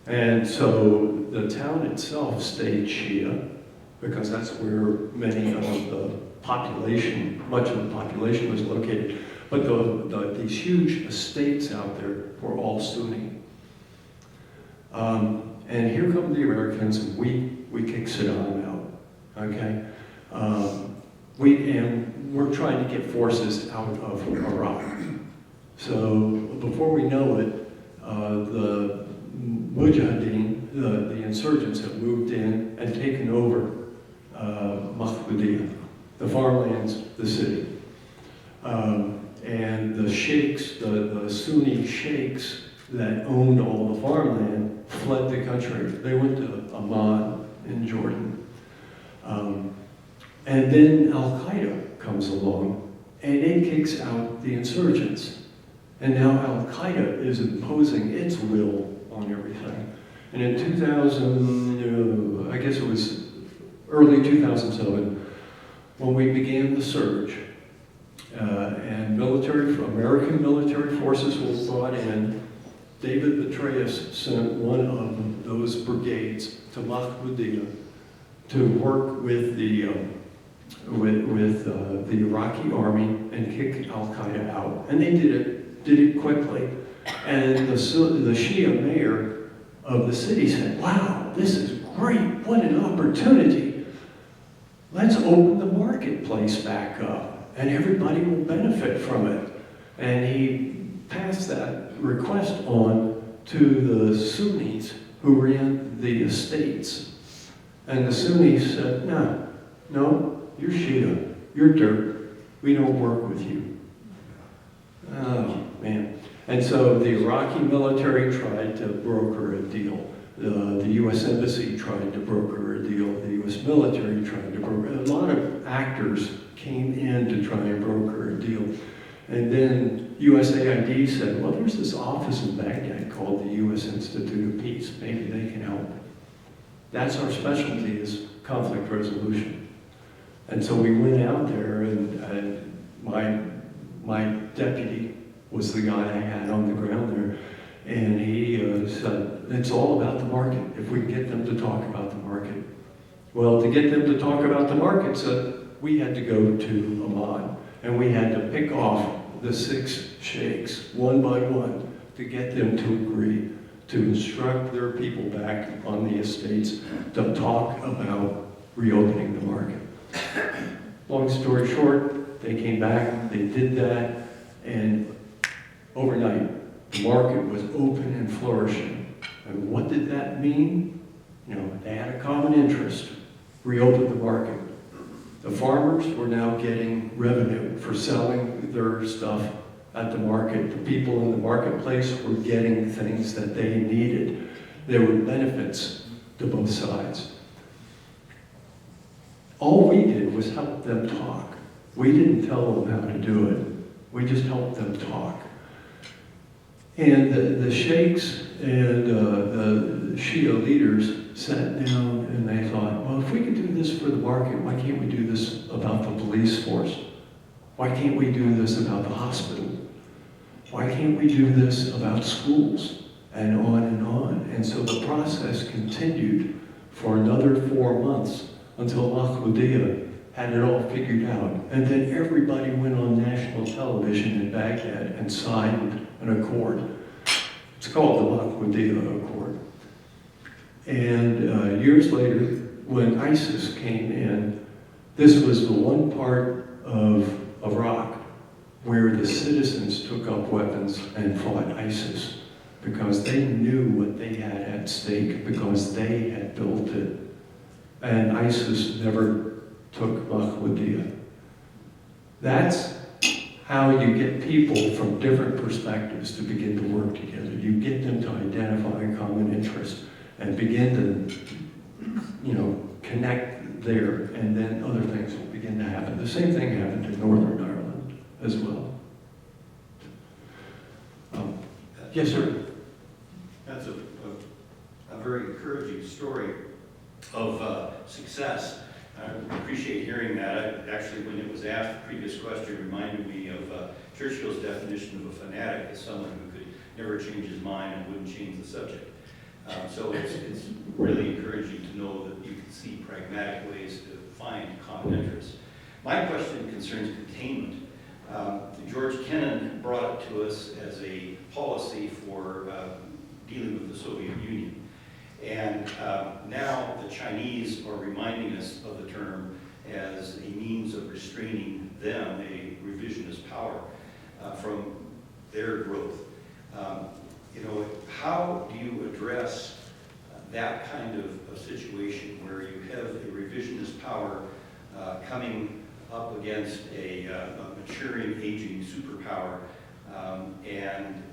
And so the town itself stayed Shia, because that's where many of the population, much of the population was located. But these huge estates out there were all Sunni. And here come the Americans, and we kick Saddam out, okay? We're trying to get forces out of Iraq. So before we know it, the Mujahideen, the insurgents, have moved in and taken over Mahmoudiyah, the farmlands, the city. And the sheikhs, the Sunni sheikhs that owned all the farmland fled the country. They went to Amman in Jordan. And then Al-Qaeda comes along and it kicks out the insurgents. And now Al-Qaeda is imposing its will on everything. And in 2000, I guess it was early 2007, when we began the surge, and American military forces were brought in, David Petraeus sent one of those brigades to Mahmoudiyah to work with the Iraqi army and kick Al-Qaeda out. And they did it quickly. And the Shia mayor of the city said, wow, this is great, what an opportunity. Let's open the marketplace back up and everybody will benefit from it. And he passed that request on to the Sunnis who ran the estates. And the Sunnis said, no, you're Shia, you're dirt, we don't work with you. Oh, man. And so the Iraqi military tried to broker a deal. The U.S. Embassy tried to broker a deal. The U.S. military tried to broker. A lot of actors came in to try and broker a deal. And then USAID said, well, there's this office in Baghdad called the U.S. Institute of Peace. Maybe they can help. That's our specialty, is conflict resolution. And so we went out there, and my deputy was the guy I had on the ground there, and he said, it's all about the market, if we can get them to talk about the market. Well, to get them to talk about the market, so we had to go to Amman, and we had to pick off the 6 sheikhs, one by one, to get them to agree to instruct their people back on the estates to talk about reopening the market. Long story short, they came back, they did that, and overnight, the market was open and flourishing. And what did that mean? You know, they had a common interest, reopen the market. The farmers were now getting revenue for selling their stuff at the market. The people in the marketplace were getting things that they needed. There were benefits to both sides. All we did was help them talk. We didn't tell them how to do it. We just helped them talk. And the sheikhs and the Shia leaders sat down and they thought, well, if we could do this for the market, why can't we do this about the police force? Why can't we do this about the hospital? Why can't we do this about schools? And on and on. And so the process continued for another 4 months until Mahmoudiyah had it all figured out. And then everybody went on national television in Baghdad and signed an accord. It's called the Maghmoudiyya Accord. And years later, when ISIS came in, this was the one part of Iraq where the citizens took up weapons and fought ISIS because they knew what they had at stake, because they had built it. And ISIS never took Maghmoudiyya. That's how you get people from different perspectives to begin to work together. You get them to identify a common interest and begin to, connect there, and then other things will begin to happen. The same thing happened in Northern Ireland as well. Yes, sir. That's a very encouraging story of success. I appreciate hearing that. Actually, when it was asked, the previous question reminded me of Churchill's definition of a fanatic as someone who could never change his mind and wouldn't change the subject. So it's really encouraging to know that you can see pragmatic ways to find common interests. My question concerns containment. George Kennan brought it to us as a policy for dealing with the Soviet Union. And now the Chinese are reminding us of the term as a means of restraining them, a revisionist power, from their growth. How do you address that kind of a situation where you have a revisionist power coming up against a maturing, aging superpower, and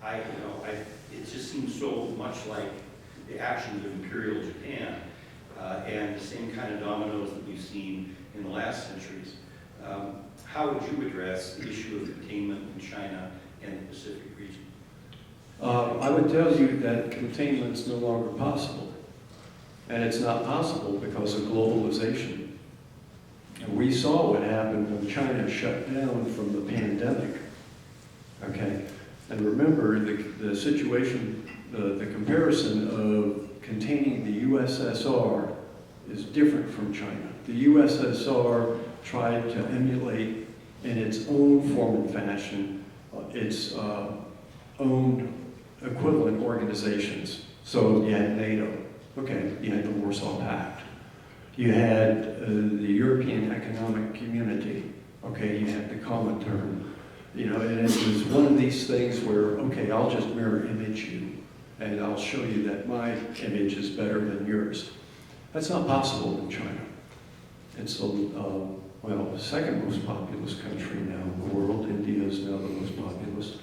it just seems so much like the actions of Imperial Japan and the same kind of dominoes that we've seen in the last centuries. How would you address the issue of containment in China and the Pacific region? I would tell you that containment's no longer possible. And it's not possible because of globalization. And we saw what happened when China shut down from the pandemic. Okay? And remember, the situation, the comparison of containing the USSR is different from China. The USSR tried to emulate in its own form and fashion its own equivalent organizations. So you had NATO, okay, you had the Warsaw Pact. You had the European Economic Community, okay, you had the Comintern. And it was one of these things where, okay, I'll just mirror image you, and I'll show you that my image is better than yours. That's not possible in China. It's the second most populous country now in the world. India is now the most populous.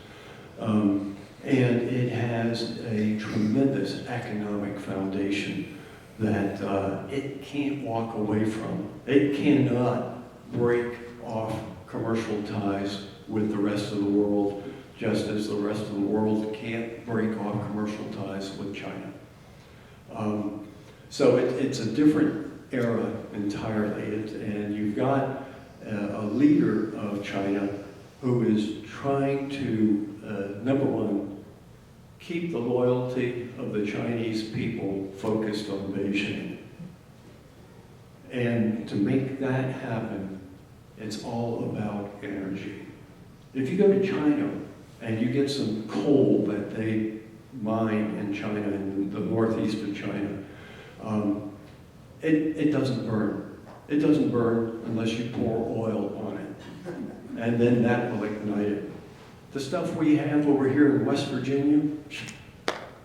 And it has a tremendous economic foundation that it can't walk away from. It cannot break off commercial ties with the rest of the world, just as the rest of the world can't break off commercial ties with China. So it's a different era entirely, and you've got a leader of China who is trying to, number one, keep the loyalty of the Chinese people focused on Beijing. And to make that happen, it's all about energy. If you go to China and you get some coal that they mine in China, in the northeast of China, it doesn't burn. It doesn't burn unless you pour oil on it. And then that will ignite it. The stuff we have over here in West Virginia,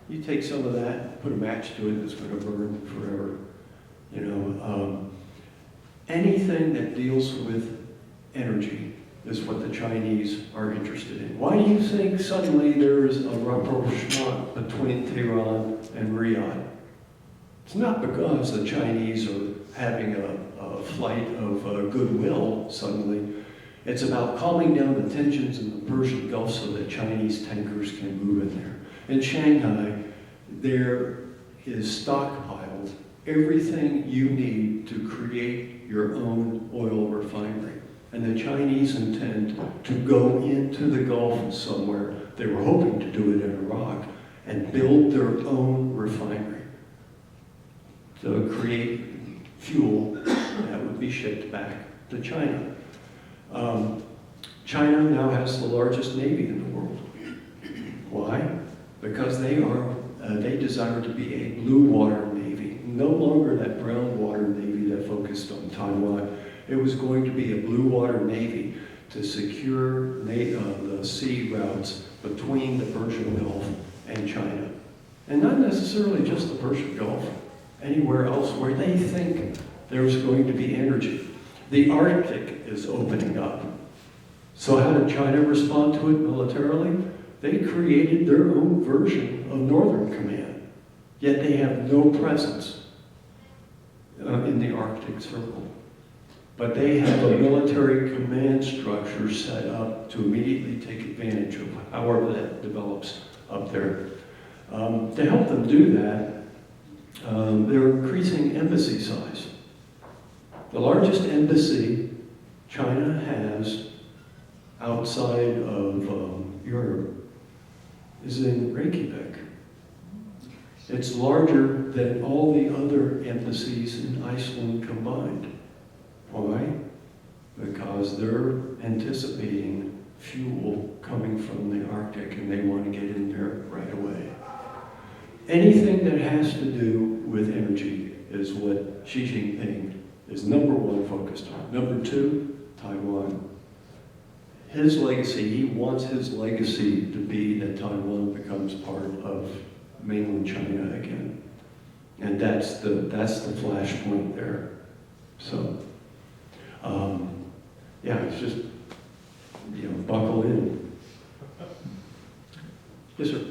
you take some of that, put a match to it, it's going to burn forever. Anything that deals with energy is what the Chinese are interested in. Why do you think suddenly there is a rapprochement between Tehran and Riyadh? It's not because the Chinese are having a flight of goodwill suddenly. It's about calming down the tensions in the Persian Gulf so that Chinese tankers can move in there. In Shanghai, there is stockpiled everything you need to create your own oil refinery. And the Chinese intend to go into the Gulf somewhere. They were hoping to do it in Iraq and build their own refinery to create fuel that would be shipped back to China. China now has the largest navy in the world. Why? Because they desire to be a blue water navy, no longer that brown water navy that focused on Taiwan. It was going to be a blue water navy to secure the sea routes between the Persian Gulf and China. And not necessarily just the Persian Gulf, anywhere else where they think there's going to be energy. The Arctic is opening up. So how did China respond to it militarily? They created their own version of Northern Command, yet they have no presence in the Arctic Circle. But they have a military command structure set up to immediately take advantage of however that develops up there. To help them do that, they're increasing embassy size. The largest embassy China has outside of Europe is in Reykjavik. It's larger than all the other embassies in Iceland combined. Why? Because they're anticipating fuel coming from the Arctic and they want to get in there right away. Anything that has to do with energy is what Xi Jinping is number one focused on. Number two, Taiwan. His legacy, he wants his legacy to be that Taiwan becomes part of mainland China again. And that's the flashpoint there. So, yeah, it's just, buckle in. Yes, sir.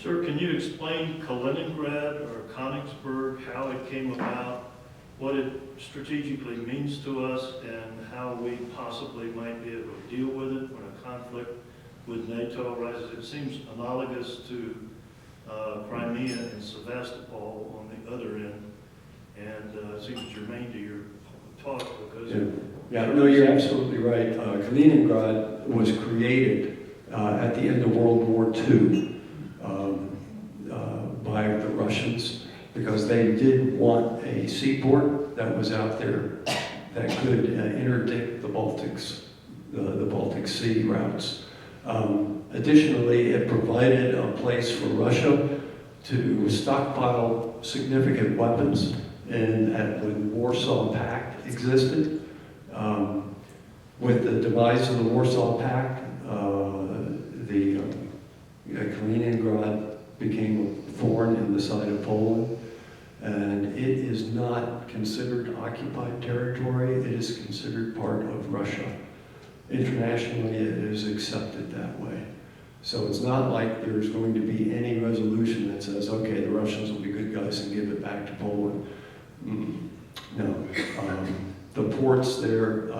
Sir, can you explain Kaliningrad or Königsberg, how it came about, what it strategically means to us, and how we possibly might be able to deal with it when a conflict with NATO arises? It seems analogous to Crimea and Sevastopol on the other end, and it seems germane to your talk because... Yeah, no, you're absolutely right. Kaliningrad was created at the end of World War II by the Russians because they did want a seaport that was out there that could interdict the the Baltic Sea routes. Additionally, it provided a place for Russia to stockpile significant weapons when Warsaw Pact existed. With the demise of the Warsaw Pact, Kaliningrad became a thorn in the side of Poland, and it is not considered occupied territory. It is considered part of Russia. Internationally, it is accepted that way. So it's not like there's going to be any resolution that says, okay, the Russians will be good guys and give it back to Poland. No. The ports there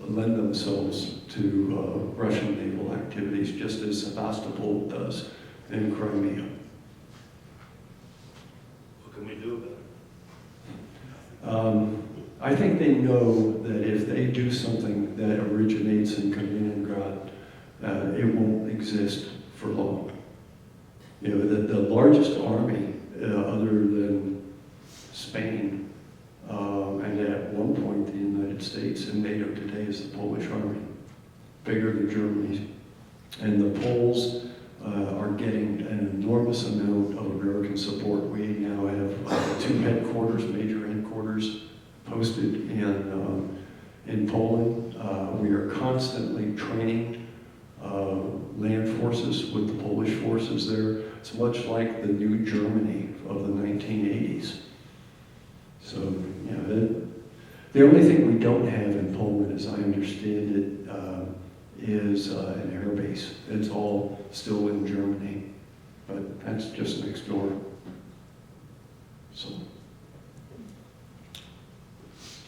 lend themselves to Russian naval activities, just as Sevastopol does in Crimea. What can we do about it? I think they know that if they do something that originates in Kaliningrad, it won't exist for long. The largest army, other than Spain, and at one point the United States and NATO today, is the Polish army, bigger than Germany's. And the Poles are getting an enormous amount of American support. We now have two major headquarters posted in Poland. We are constantly training land forces with the Polish forces there. It's much like the new Germany of the 1980s. So, the only thing we don't have in Poland, as I understand it, is an air base. It's all still in Germany, but that's just next door. So,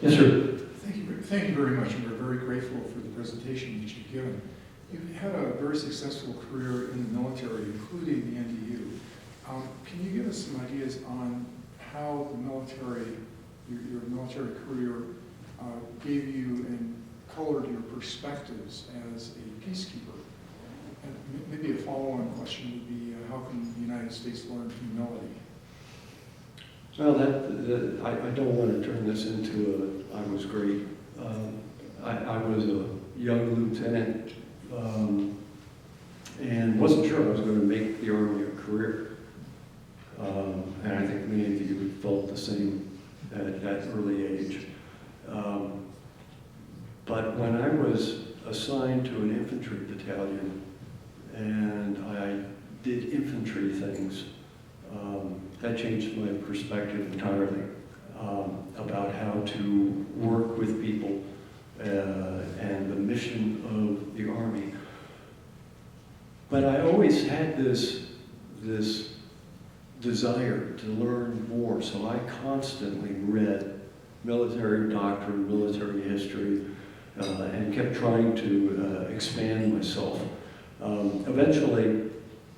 yes, sir. Thank you very much, and we're very grateful for the presentation that you've given. You've had a very successful career in the military, including the NDU. Can you give us some ideas on how the military, your military career, gave you and colored your perspectives as a peacekeeper? And maybe a follow-on question would be, how can the United States learn humility? Well, I don't want to turn this into I was great. I was a young lieutenant and wasn't sure I was going to make the Army a career. And I think many of you felt the same at that early age. But when I was assigned to an infantry battalion and I did infantry things, that changed my perspective entirely about how to work with people and the mission of the Army. But I always had this desire to learn more, so I constantly read military doctrine, military history, and kept trying to expand myself. Eventually,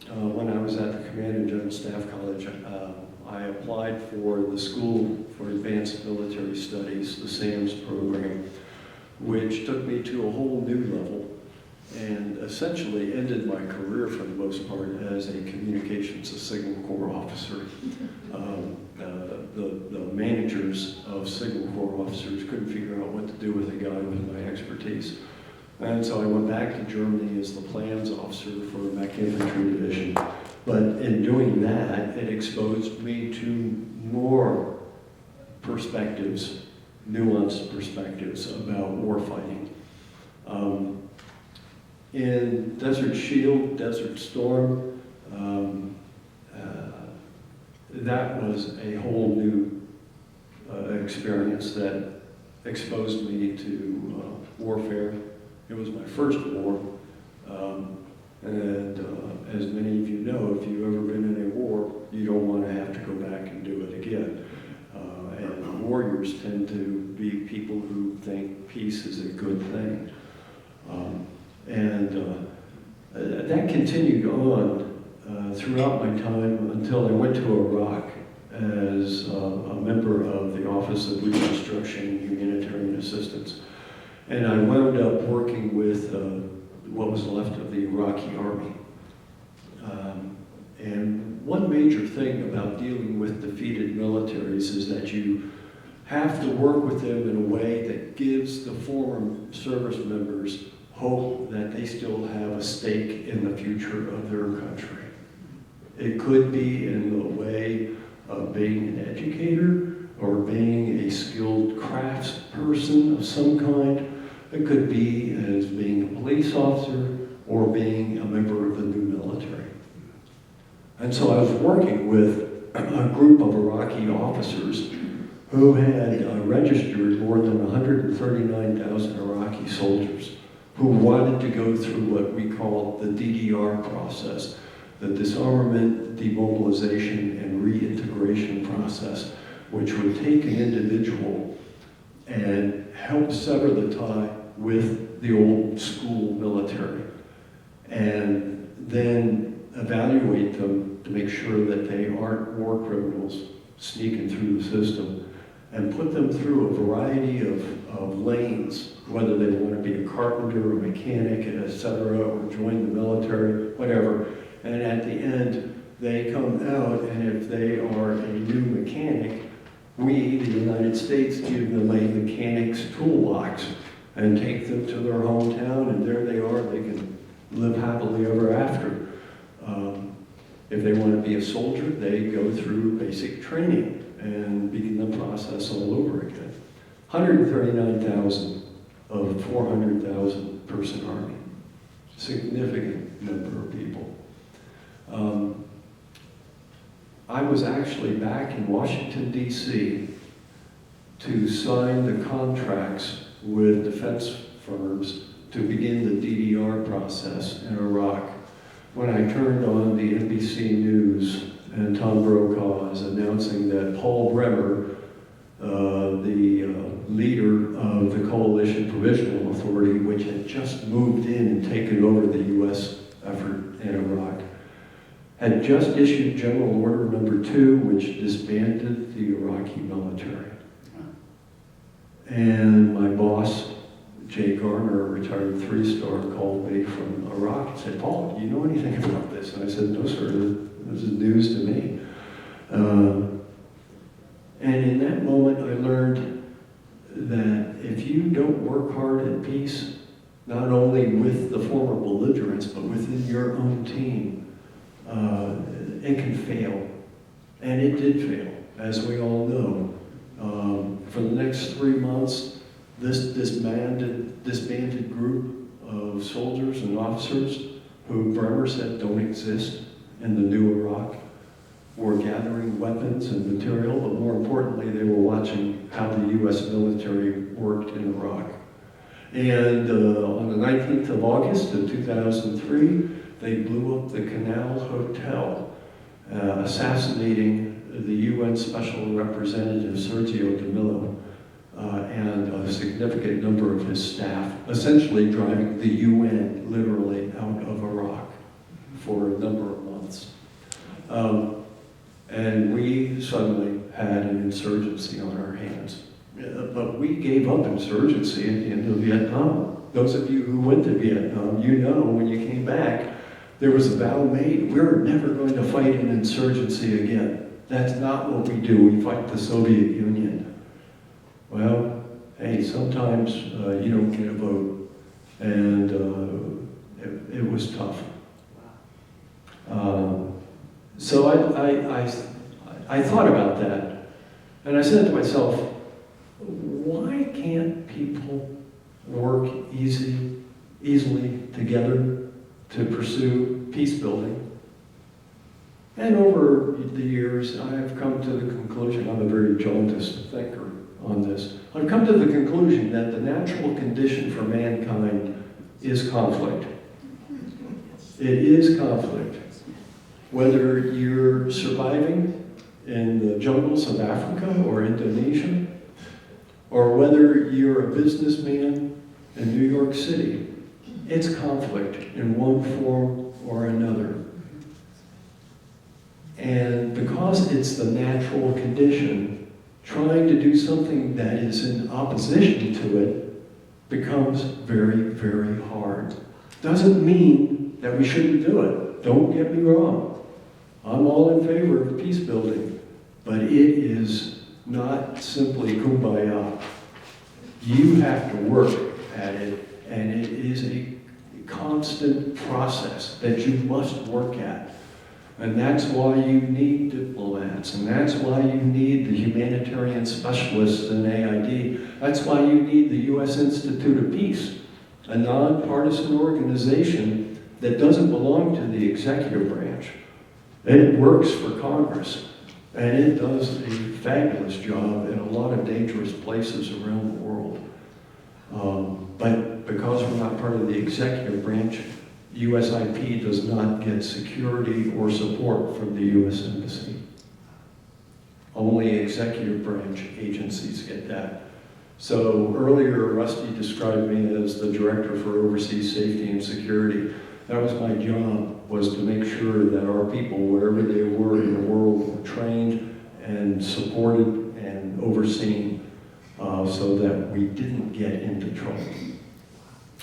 when I was at the Command and General Staff College, I applied for the School for Advanced Military Studies, the SAMS program, which took me to a whole new level and essentially ended my career for the most part as a communications and signal corps officer. The managers of signal corps officers couldn't figure out what to do with a guy with my expertise. And so I went back to Germany as the plans officer for a Mech Infantry Division. But in doing that, it exposed me to more perspectives, nuanced perspectives about warfighting. In Desert Shield, Desert Storm, that was a whole new experience that exposed me to warfare. It was my first war, and as many of you know, if you've ever been in a war, you don't want to have to go back and do it again. And warriors tend to be people who think peace is a good thing. That continued on throughout my time until I went to Iraq as a member of the Office of Reconstruction and Humanitarian Assistance. And I wound up working with what was left of the Iraqi army. And one major thing about dealing with defeated militaries is that you have to work with them in a way that gives the former service members hope that they still have a stake in the future of their country. It could be in the way of being an educator or being a skilled craftsperson of some kind. It could be as being a police officer or being a member of the new military. And so I was working with a group of Iraqi officers who had registered more than 139,000 Iraqi soldiers who wanted to go through what we call the DDR process, the disarmament, demobilization, and reintegration process, which would take an individual and help sever the tie with the old school military, and then evaluate them to make sure that they aren't war criminals sneaking through the system, and put them through a variety of lanes, whether they want to be a carpenter, a mechanic, etc., or join the military, whatever. And at the end, they come out, and if they are a new mechanic, we, the United States, give them a mechanic's toolbox and take them to their hometown, and there they are. They can live happily ever after. If they want to be a soldier, they go through basic training and begin the process all over again. 139,000 of a 400,000 person army. Significant number of people. I was actually back in Washington, D.C. to sign the contracts with defense firms to begin the DDR process in Iraq when I turned on the NBC News and Tom Brokaw is announcing that Paul Bremer, the leader of the Coalition Provisional Authority, which had just moved in and taken over the U.S. effort in Iraq, had just issued General Order Number 2, which disbanded the Iraqi military. And my boss, Jay Garner, a retired 3-star, called me from Iraq and said, "Paul, do you know anything about this?" And I said, "No, sir, this is news to me." And in that moment, I learned that if you don't work hard at peace, not only with the former belligerents, but within your own team, it can fail. And it did fail, as we all know. For the next 3 months, this disbanded group of soldiers and officers who Bremer said don't exist in the new Iraq were gathering weapons and material, but more importantly, they were watching how the U.S. military worked in Iraq. And on the 19th of August of 2003, they blew up the Canal Hotel, assassinating the UN Special Representative Sergio de Mello and a significant number of his staff, essentially driving the UN literally out of Iraq for a number of months. And we suddenly had an insurgency on our hands. But we gave up insurgency at the end of Vietnam. Those of you who went to Vietnam, you know when you came back, there was a vow made, we're never going to fight an insurgency again. That's not what we do, we fight the Soviet Union. Well, hey, sometimes you don't get a vote, and it was tough. So I thought about that, and I said to myself, why can't people work easily together to pursue peace building? And over the years, I've come to the conclusion, I'm a very jaundiced thinker on this, I've come to the conclusion that the natural condition for mankind is conflict. It is conflict. Whether you're surviving in the jungles of Africa or Indonesia, or whether you're a businessman in New York City, it's conflict in one form or another. And because it's the natural condition, trying to do something that is in opposition to it becomes very, very hard. Doesn't mean that we shouldn't do it. Don't get me wrong. I'm all in favor of peace building, but it is not simply kumbaya. You have to work at it, and it is a constant process that you must work at. And that's why you need diplomats, and that's why you need the humanitarian specialists in AID. That's why you need the U.S. Institute of Peace, a nonpartisan organization that doesn't belong to the executive branch. It works for Congress, and it does a fabulous job in a lot of dangerous places around the world. But because we're not part of the executive branch, USIP does not get security or support from the U.S. Embassy. Only executive branch agencies get that. So earlier, Rusty described me as the Director for Overseas Safety and Security. That was my job, was to make sure that our people, wherever they were in the world, were trained and supported and overseen so that we didn't get into trouble.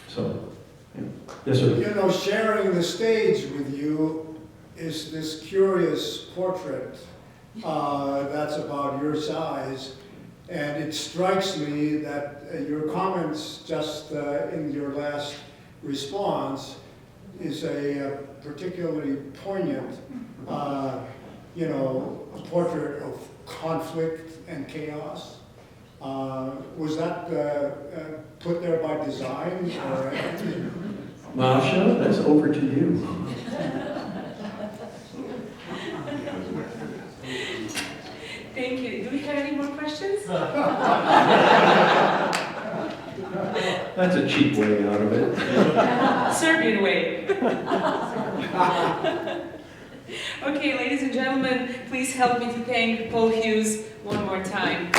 So, yeah. Yes, sir. You know, sharing the stage with you is this curious portrait that's about your size. And it strikes me that your comments just in your last response is a particularly poignant, you know, a portrait of conflict and chaos. Was that put there by design? Or Masha, that's over to you. Thank you. Do we have any more questions? That's a cheap way out of it. Serbian way. Okay, ladies and gentlemen, please help me to thank Paul Hughes one more time.